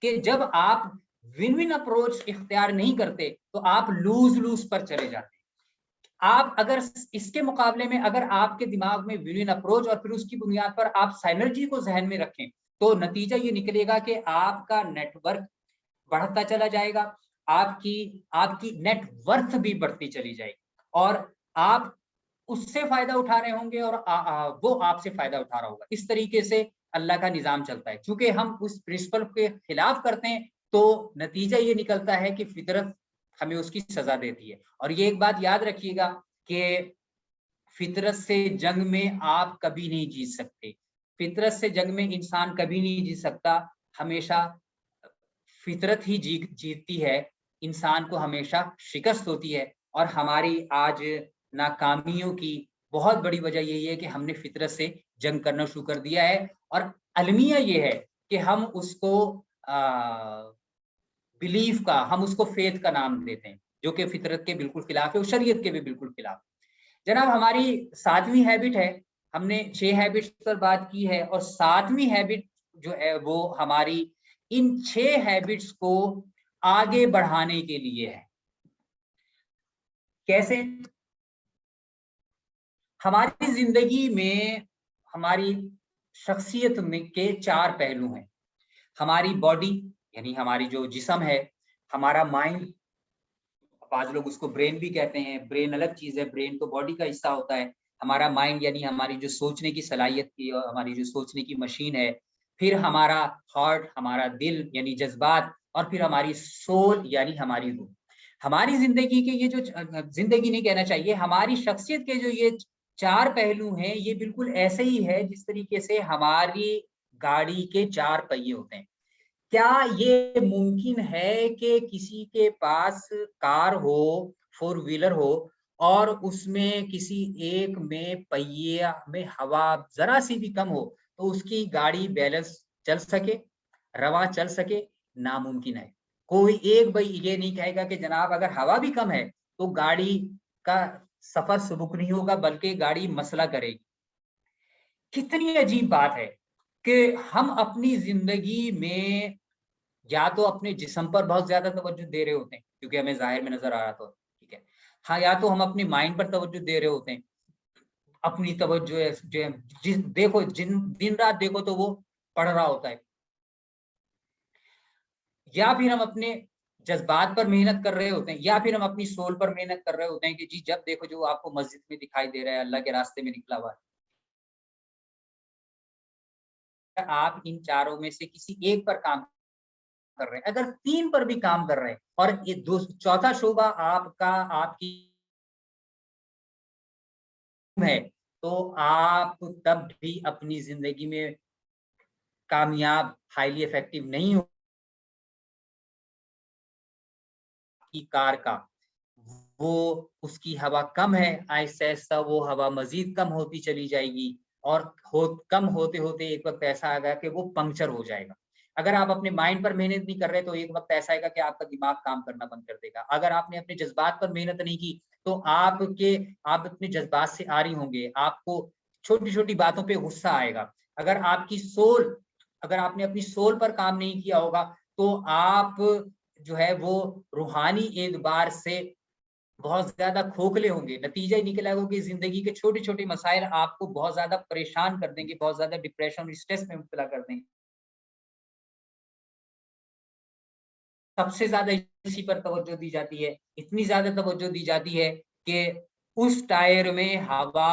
کہ جب آپ ون ون اپروچ اختیار نہیں کرتے تو آپ لوز لوز پر چلے جاتے ہیں. آپ اگر اس کے مقابلے میں اگر آپ کے دماغ میں ون ون اپروچ اور پھر اس کی بنیاد پر آپ سائنرجی کو ذہن میں رکھیں تو نتیجہ یہ نکلے گا کہ آپ کا نیٹ ورک بڑھتا چلا جائے گا، آپ کی نیٹ ورتھ بھی بڑھتی چلی جائے گی، اور آپ اس سے فائدہ اٹھا رہے ہوں گے اور وہ آپ سے فائدہ اٹھا رہا ہوگا. اس طریقے سے اللہ کا نظام چلتا ہے. چونکہ ہم اس پرنسپل کے خلاف کرتے ہیں تو نتیجہ یہ نکلتا ہے کہ فطرت ہمیں اس کی سزا دیتی ہے. اور یہ ایک بات یاد رکھیے گا کہ فطرت سے جنگ میں آپ کبھی نہیں جیت سکتے. فطرت سے جنگ میں انسان کبھی نہیں جیت سکتا، ہمیشہ فطرت ہی جیتتی ہے، انسان کو ہمیشہ شکست ہوتی ہے. اور ہماری آج ناکامیوں کی بہت بڑی وجہ یہی ہے کہ ہم نے فطرت سے جنگ کرنا شروع کر دیا ہے. اور المیہ یہ ہے کہ ہم اس کو بلیف کا، ہم اس کو فیتھ کا نام دیتے ہیں، جو کہ فطرت کے بالکل خلاف ہے اور شریعت کے بھی بالکل خلاف. جناب ہماری 7ویں ہیبٹ ہے، ہم نے 6 ہیبٹس پر بات کی ہے، اور 7ویں ہیبٹ جو ہے وہ ہماری ان 6 ہیبٹس کو آگے بڑھانے کے لیے ہے. کیسے؟ ہماری زندگی میں ہماری شخصیت میں کے 4 پہلو ہیں. ہماری باڈی یعنی ہماری جو جسم ہے، ہمارا مائنڈ، بعض لوگ اس کو برین بھی کہتے ہیں، برین الگ چیز ہے، برین تو باڈی کا حصہ ہوتا ہے. ہمارا مائنڈ یعنی ہماری جو سوچنے کی صلاحیت کی، ہماری جو سوچنے کی مشین ہے. پھر ہمارا ہارٹ، ہمارا دل یعنی جذبات، اور پھر ہماری سول یعنی ہماری روح. ہماری زندگی کے یہ جو زندگی نہیں کہنا چاہیے، ہماری شخصیت کے جو یہ 4 پہلو ہیں، یہ بالکل ایسے ہی ہے جس طریقے سے ہماری گاڑی کے 4 پہیے ہوتے ہیں۔ کیا یہ ممکن ہے کہ کسی کے پاس کار ہو، 4 ویلر ہو، اور اس میں کسی ایک میں پہیے میں ہوا ذرا سی بھی کم ہو تو اس کی گاڑی بیلنس چل سکے، رواں چل سکے؟ ناممکن ہے۔ کوئی ایک بھائی یہ نہیں کہے گا کہ جناب اگر ہوا بھی کم ہے تو گاڑی کا سفر سبک نہیں ہوگا بلکہ گاڑی مسئلہ کرے گی۔ کتنی عجیب بات ہے کہ ہم اپنی زندگی میں یا تو اپنے جسم پر بہت زیادہ توجہ دے رہے ہوتے ہیں کیونکہ ہمیں ظاہر میں نظر آ رہا تھا، ٹھیک ہے، ہاں، یا تو ہم اپنی مائنڈ پر توجہ دے رہے ہوتے ہیں، اپنی توجہ جو ہے دیکھو دن رات دیکھو تو وہ پڑھ رہا ہوتا ہے، یا پھر ہم اپنے جذبات پر محنت کر رہے ہوتے ہیں، یا پھر ہم اپنی سول پر محنت کر رہے ہوتے ہیں کہ جی جب دیکھو جو آپ کو مسجد میں دکھائی دے رہا ہے، اللہ کے راستے میں نکلا ہوا ہے۔ آپ ان چاروں میں سے کسی ایک پر کام کر رہے ہیں، اگر 3 پر بھی کام کر رہے ہیں اور یہ چوتھا شعبہ آپ کی ہے تو آپ تب بھی اپنی زندگی میں کامیاب، ہائیلی افیکٹو نہیں ہو کی کار کا، وہ اس کی ہوا کم ہے، آہستہ آہستہ وہ ہوا مزید کم ہوتی چلی جائے گی اور کم ہوتے ہوتے ایک وقت ایسا آئے گا کہ وہ پنکچر ہو جائے گا۔ اگر آپ اپنے مائنڈ پر محنت نہیں کر رہے تو ایک وقت ایسا آئے گا کہ آپ کا دماغ کام کرنا بند کر دے گا۔ اگر آپ نے اپنے جذبات پر محنت نہیں کی تو آپ اپنے جذبات سے عاری ہوں گے، آپ کو چھوٹی چھوٹی باتوں پہ غصہ آئے گا۔ اگر آپ نے اپنی سول پر کام نہیں کیا ہوگا تو آپ جو ہے وہ روحانی اعتبار سے بہت زیادہ کھوکھلے ہوں گے۔ نتیجہ یہ نکلا ہوگا کہ زندگی کے چھوٹے چھوٹے مسائل آپ کو بہت زیادہ پریشان کر دیں گے، بہت زیادہ ڈپریشن اور اسٹریس میں مبتلا کر دیں گے۔ سب سے زیادہ اسی پر توجہ دی جاتی ہے، اتنی زیادہ توجہ دی جاتی ہے کہ اس ٹائر میں ہوا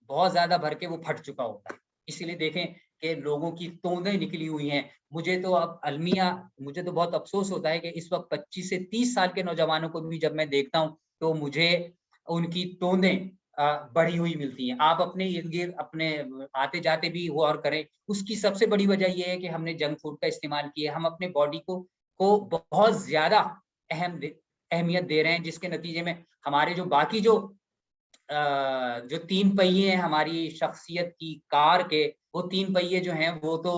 بہت زیادہ بھر کے وہ پھٹ چکا ہوتا ہے۔ اسی لیے دیکھیں کہ لوگوں کی توندیں نکلی ہوئی ہیں۔ مجھے تو بہت افسوس ہوتا ہے کہ اس وقت 25 سے 30 سال کے نوجوانوں کو بھی جب میں دیکھتا ہوں تو مجھے ان کی توندیں بڑھی ہوئی ملتی ہیں۔ آپ اپنے ارد گرد اپنے آتے جاتے بھی غور کریں، اس کی سب سے بڑی وجہ یہ ہے کہ ہم نے جنک فوڈ کا استعمال کیا، ہم اپنے باڈی کو بہت زیادہ اہمیت دے رہے ہیں، جس کے نتیجے میں ہمارے جو باقی جو 3 پہیے ہیں ہماری شخصیت کی کار کے، وہ 3 پہیے جو ہیں وہ تو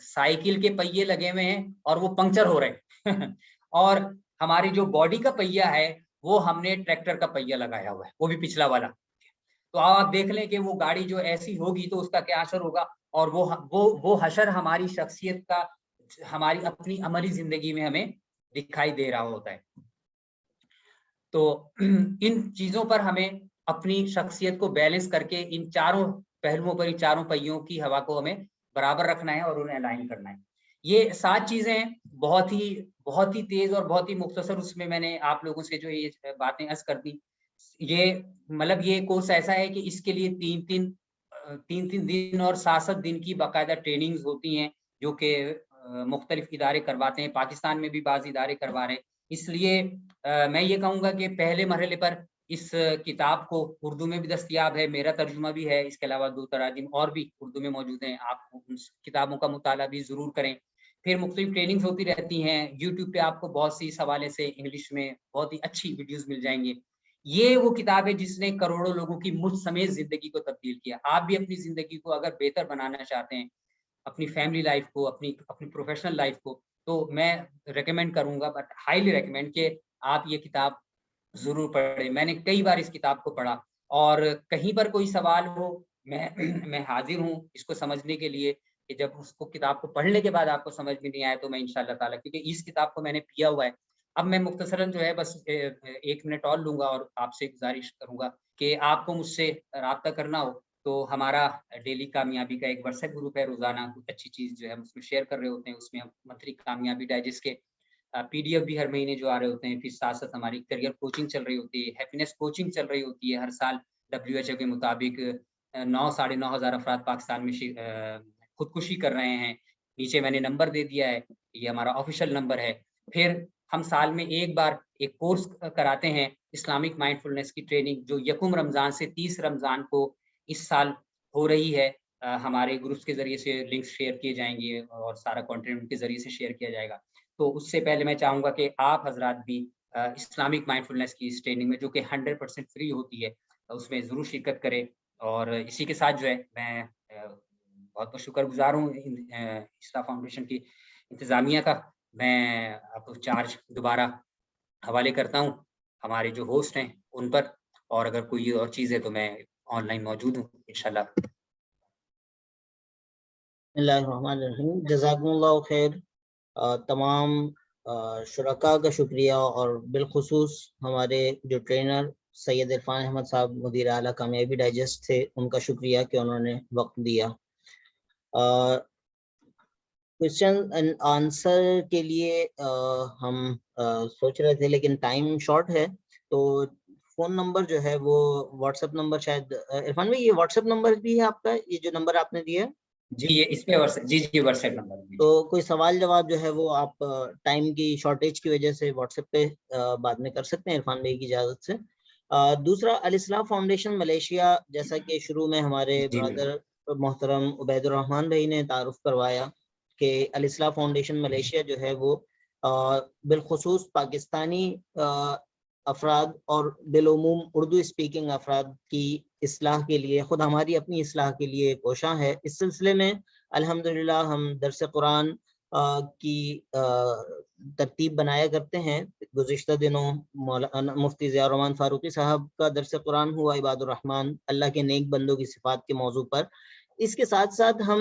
سائیکل کے پہیے لگے ہوئے ہیں اور وہ پنکچر ہو رہے ہیں اور ہماری جو باڈی کا پہیہ ہے وہ ہم نے ٹریکٹر کا پہیہ لگایا ہوا ہے، وہ بھی پچھلا والا۔ تو آپ دیکھ لیں کہ وہ گاڑی جو ایسی ہوگی تو اس کا کیا اثر ہوگا، اور وہ حشر ہماری شخصیت کا ہماری اپنی عملی زندگی میں ہمیں دکھائی دے رہا ہوتا ہے۔ تو ان چیزوں پر ہمیں اپنی شخصیت کو بیلنس کر کے ان چاروں پہلوؤں پر، ان چاروں پہیوں کی ہوا کو ہمیں برابر رکھنا ہے اور انہیں الائن کرنا ہے۔ یہ 7 چیزیں ہیں، بہت ہی تیز اور بہت ہی مختصر اس میں نے آپ لوگوں سے جو یہ باتیں عرض کر دی۔ یہ کورس ایسا ہے کہ اس کے لیے 3 دن اور 7 دن کی باقاعدہ ٹریننگز ہوتی ہیں جو کہ مختلف ادارے کرواتے ہیں، پاکستان میں بھی بعض ادارے کروا رہے ہیں۔ اس لیے میں یہ کہوں گا کہ پہلے مرحلے پر اس کتاب کو اردو میں بھی دستیاب ہے، میرا ترجمہ بھی ہے، اس کے علاوہ 2 تراجم اور بھی اردو میں موجود ہیں، آپ ان کتابوں کا مطالعہ بھی ضرور کریں۔ پھر مختلف ٹریننگز ہوتی رہتی ہیں، یوٹیوب پہ آپ کو بہت سی اس حوالے سے انگلش میں بہت ہی اچھی ویڈیوز مل جائیں گے۔ یہ وہ کتاب ہے جس نے کروڑوں لوگوں کی مجھ سمیت زندگی کو تبدیل کیا۔ آپ بھی اپنی زندگی کو اگر بہتر بنانا چاہتے ہیں، اپنی فیملی لائف کو، اپنی پروفیشنل لائف کو، تو میں ریکمینڈ کروں گا، بٹ ہائیلی ریکمینڈ کہ آپ یہ کتاب ضرور پڑھیں۔ میں نے کئی بار اس کتاب کو پڑھا اور کہیں پر کوئی سوال ہو میں حاضر ہوں اس کو سمجھنے کے لیے، کہ جب اس کو کتاب کو پڑھنے کے بعد آپ کو سمجھ میں نہیں آئے تو میں انشاءاللہ تعالیٰ، کیونکہ اس کتاب کو میں نے پیا ہوا ہے۔ اب میں مختصراً جو ہے بس 1 منٹ اور لوں گا اور آپ سے گزارش کروں گا کہ آپ کو مجھ سے رابطہ کرنا ہو تو ہمارا ڈیلی کامیابی کا ایک واٹس ایپ گروپ ہے، روزانہ کچھ اچھی چیز جو ہے ہم اس میں شیئر کر رہے ہوتے ہیں، اس میں ہم منتھلی کامیابی ڈائجسٹ کے PDF بھی ہر مہینے جو آ رہے ہوتے ہیں، پھر ساتھ ساتھ ہماری کریئر کوچنگ چل رہی ہوتی ہے، ہیپینس کوچنگ چل رہی ہوتی ہے۔ ہر سال WHO کے مطابق 9,000 سے 9,500 افراد پاکستان میں خودکشی کر رہے ہیں۔ نیچے میں نے نمبر دے دیا ہے، یہ ہمارا آفیشیل نمبر ہے۔ پھر ہم سال میں ایک بار ایک کورس کراتے ہیں اسلامک مائنڈفلنس کی ٹریننگ، جو 1 رمضان سے 30 رمضان کو اس سال ہو رہی ہے. ہمارے گروپس کے ذریعے سے لنکس شیئر کیے جائیں گے اور سارا کنٹینٹ ان کے ذریعے سے شیئر کیا جائے گا. تو اس سے پہلے میں چاہوں گا کہ آپ حضرات بھی اسلامک مائنڈفلنس کی اس ٹریننگ میں جو کہ 100% فری ہوتی ہے اس میں ضرور شرکت کریں. اور اسی کے ساتھ جو ہے میں بہت بہت شکر گزار ہوں اصلاح فاؤنڈیشن کی انتظامیہ کا. میں آپ کو چارج دوبارہ حوالے کرتا ہوں ہمارے جو ہوسٹ ہیں ان پر، اور اگر کوئی اور چیز ہے تو میں آن لائن موجود ہوں انشاءاللہ. بسم اللہ الرحمن الرحیم. جزاکم اللہ خیر. تمام شرکاء کا شکریہ، اور بالخصوص ہمارے جو ٹرینر سید عرفان احمد صاحب مدیر اعلیٰ کامیابی ڈائجسٹ تھے، ان کا شکریہ کہ انہوں نے وقت دیا. کوشچن اینڈ آنسر کے لیے ہم سوچ رہے تھے لیکن ٹائم شارٹ ہے، تو فون نمبر جو ہے وہ واٹس ایپ نمبر، شاید عرفان بھائی یہ واٹس ایپ نمبر بھی ہے آپ کا، یہ جو نمبر آپ نے دیا ہے؟ جی یہ اس پہ جی واٹس ایپ نمبر. تو کوئی سوال جواب جو ہے وہ آپ ٹائم کی شارٹیج کی وجہ سے واٹس ایپ پہ بعد میں کر سکتے ہیں عرفان بھائی کی اجازت سے. دوسرا، الاصلاح فاؤنڈیشن ملیشیا، جیسا کہ شروع میں ہمارے برادر محترم عبید الرحمان بھائی نے تعارف کروایا کہ الاصلاح فاؤنڈیشن ملیشیا جو ہے وہ بالخصوص پاکستانی افراد اور بالعموم اردو اسپیکنگ افراد کی اصلاح کے لیے، خود ہماری اپنی اصلاح کے لیے کوشاں ہے. اس سلسلے میں الحمدللہ ہم درس قرآن کی ترتیب بنایا کرتے ہیں. گزشتہ دنوں مولانا مفتی ضیاء الرحمان فاروقی صاحب کا درس قرآن ہوا عباد الرحمن، اللہ کے نیک بندوں کی صفات کے موضوع پر. اس کے ساتھ ساتھ ہم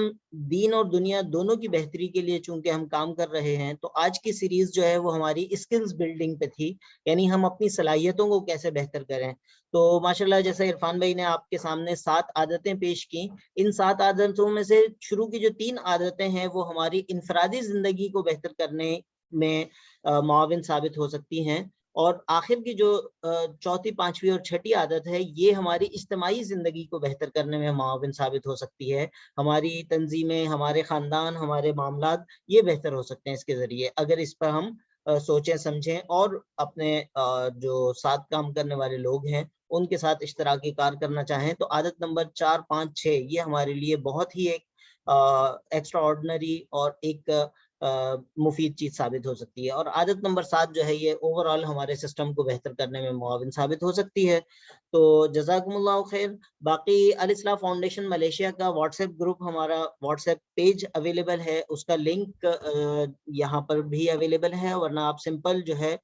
دین اور دنیا دونوں کی بہتری کے لیے چونکہ ہم کام کر رہے ہیں، تو آج کی سیریز جو ہے وہ ہماری اسکلز بلڈنگ پہ تھی، یعنی ہم اپنی صلاحیتوں کو کیسے بہتر کریں. تو ماشاءاللہ جیسے عرفان بھائی نے آپ کے سامنے 7 عادتیں پیش کی، ان 7 عادتوں میں سے شروع کی جو 3 عادتیں ہیں وہ ہماری انفرادی زندگی کو بہتر کرنے میں معاون ثابت ہو سکتی ہیں، اور آخر کی جو چوتھی، پانچویں اور چھٹی عادت ہے یہ ہماری اجتماعی زندگی کو بہتر کرنے میں معاون ثابت ہو سکتی ہے. ہماری تنظیمیں، ہمارے خاندان، ہمارے معاملات یہ بہتر ہو سکتے ہیں اس کے ذریعے، اگر اس پر ہم سوچیں سمجھیں اور اپنے جو ساتھ کام کرنے والے لوگ ہیں ان کے ساتھ اشتراکی کار کرنا چاہیں. تو عادت نمبر 4، 5، 6 یہ ہمارے لیے بہت ہی ایک ایکسٹرا آرڈنری اور ایک مفید چیز ثابت ہو سکتی ہے. اور عادت نمبر 7 جو ہے یہ اوور آل ہمارے سسٹم کو بہتر کرنے میں معاون ثابت ہو سکتی ہے. تو جزاکم اللہ خیر. باقی الاصلاح فاؤنڈیشن ملیشیا کا واٹس ایپ گروپ، ہمارا واٹس ایپ پیج اویلیبل ہے، اس کا لنک یہاں پر بھی اویلیبل ہے، ورنہ آپ سمپل جو ہے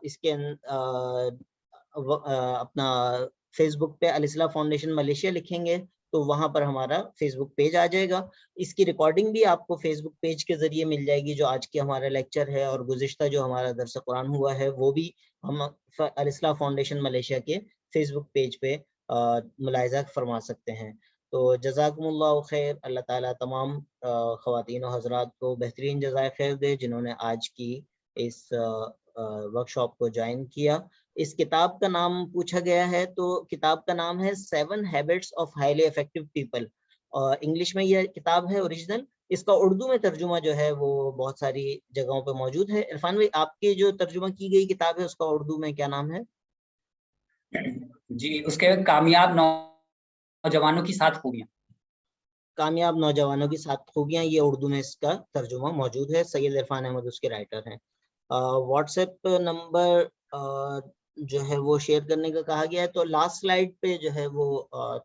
اس کے اپنا فیس بک پہ الاصلاح فاؤنڈیشن ملیشیا لکھیں گے تو وہاں پر ہمارا فیس بک پیج آ جائے گا. اس کی ریکارڈنگ بھی آپ کو فیس بک پیج کے ذریعے مل جائے گی، جو آج کی ہمارا لیکچر ہے اور گزشتہ جو ہمارا درس قرآن ہوا ہے وہ بھی ہم الاصلاح فاؤنڈیشن ملیشیا کے فیس بک پیج پہ ملاحظہ فرما سکتے ہیں. تو جزاکم اللہ خیر. اللہ تعالیٰ تمام خواتین و حضرات کو بہترین جزائے خیر دے جنہوں نے آج کی اس ورکشاپ کو جوائن کیا. اس کتاب کا نام پوچھا گیا ہے، تو کتاب کا نام ہے 7 Habits of Highly Effective People. English میں یہ کتاب ہے اوریجنل، اس کا اردو میں ترجمہ جو ہے وہ بہت ساری جگہوں پہ موجود ہے. عرفان بھائی آپ کی جو ترجمہ کی گئی کتاب ہے اس کا اردو میں کیا نام ہے؟ جی اس کے کامیاب نوجوانوں کی 7 خوبیاں. کامیاب نوجوانوں کی 7 خوبیاں، یہ اردو میں اس کا ترجمہ موجود ہے. سید عرفان احمد اس کے رائٹر ہیں. واٹس ایپ نمبر جو ہے وہ شیئر کرنے کا کہا گیا ہے، تو لاسٹ سلائیڈ پہ جو ہے وہ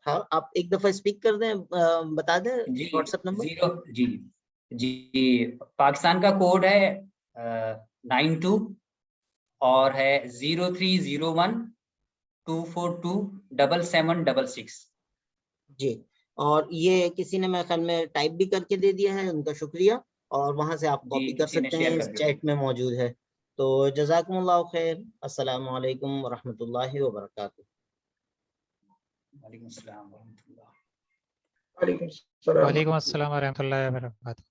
تھا، آپ ایک دفعہ اسپیک کر دیں، بتا دیں واٹس ایپ نمبر. جی پاکستان کا کوڈ ہے 92 اور ہے 0301 242 7766. جی اور یہ کسی نے میرے خیال میں ٹائپ بھی کر کے دے دیا ہے، ان کا شکریہ، اور وہاں سے آپ کاپی کر سکتے ہیں، اس چیٹ میں موجود ہے. تو جزاکم اللہ خیر. السلام علیکم ورحمۃ اللہ وبرکاتہ. وعلیکم السلام ورحمۃ اللہ. وعلیکم السلام ورحمۃ اللہ وبرکاتہ.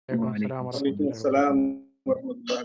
وعلیکم السلام ورحمۃ اللہ.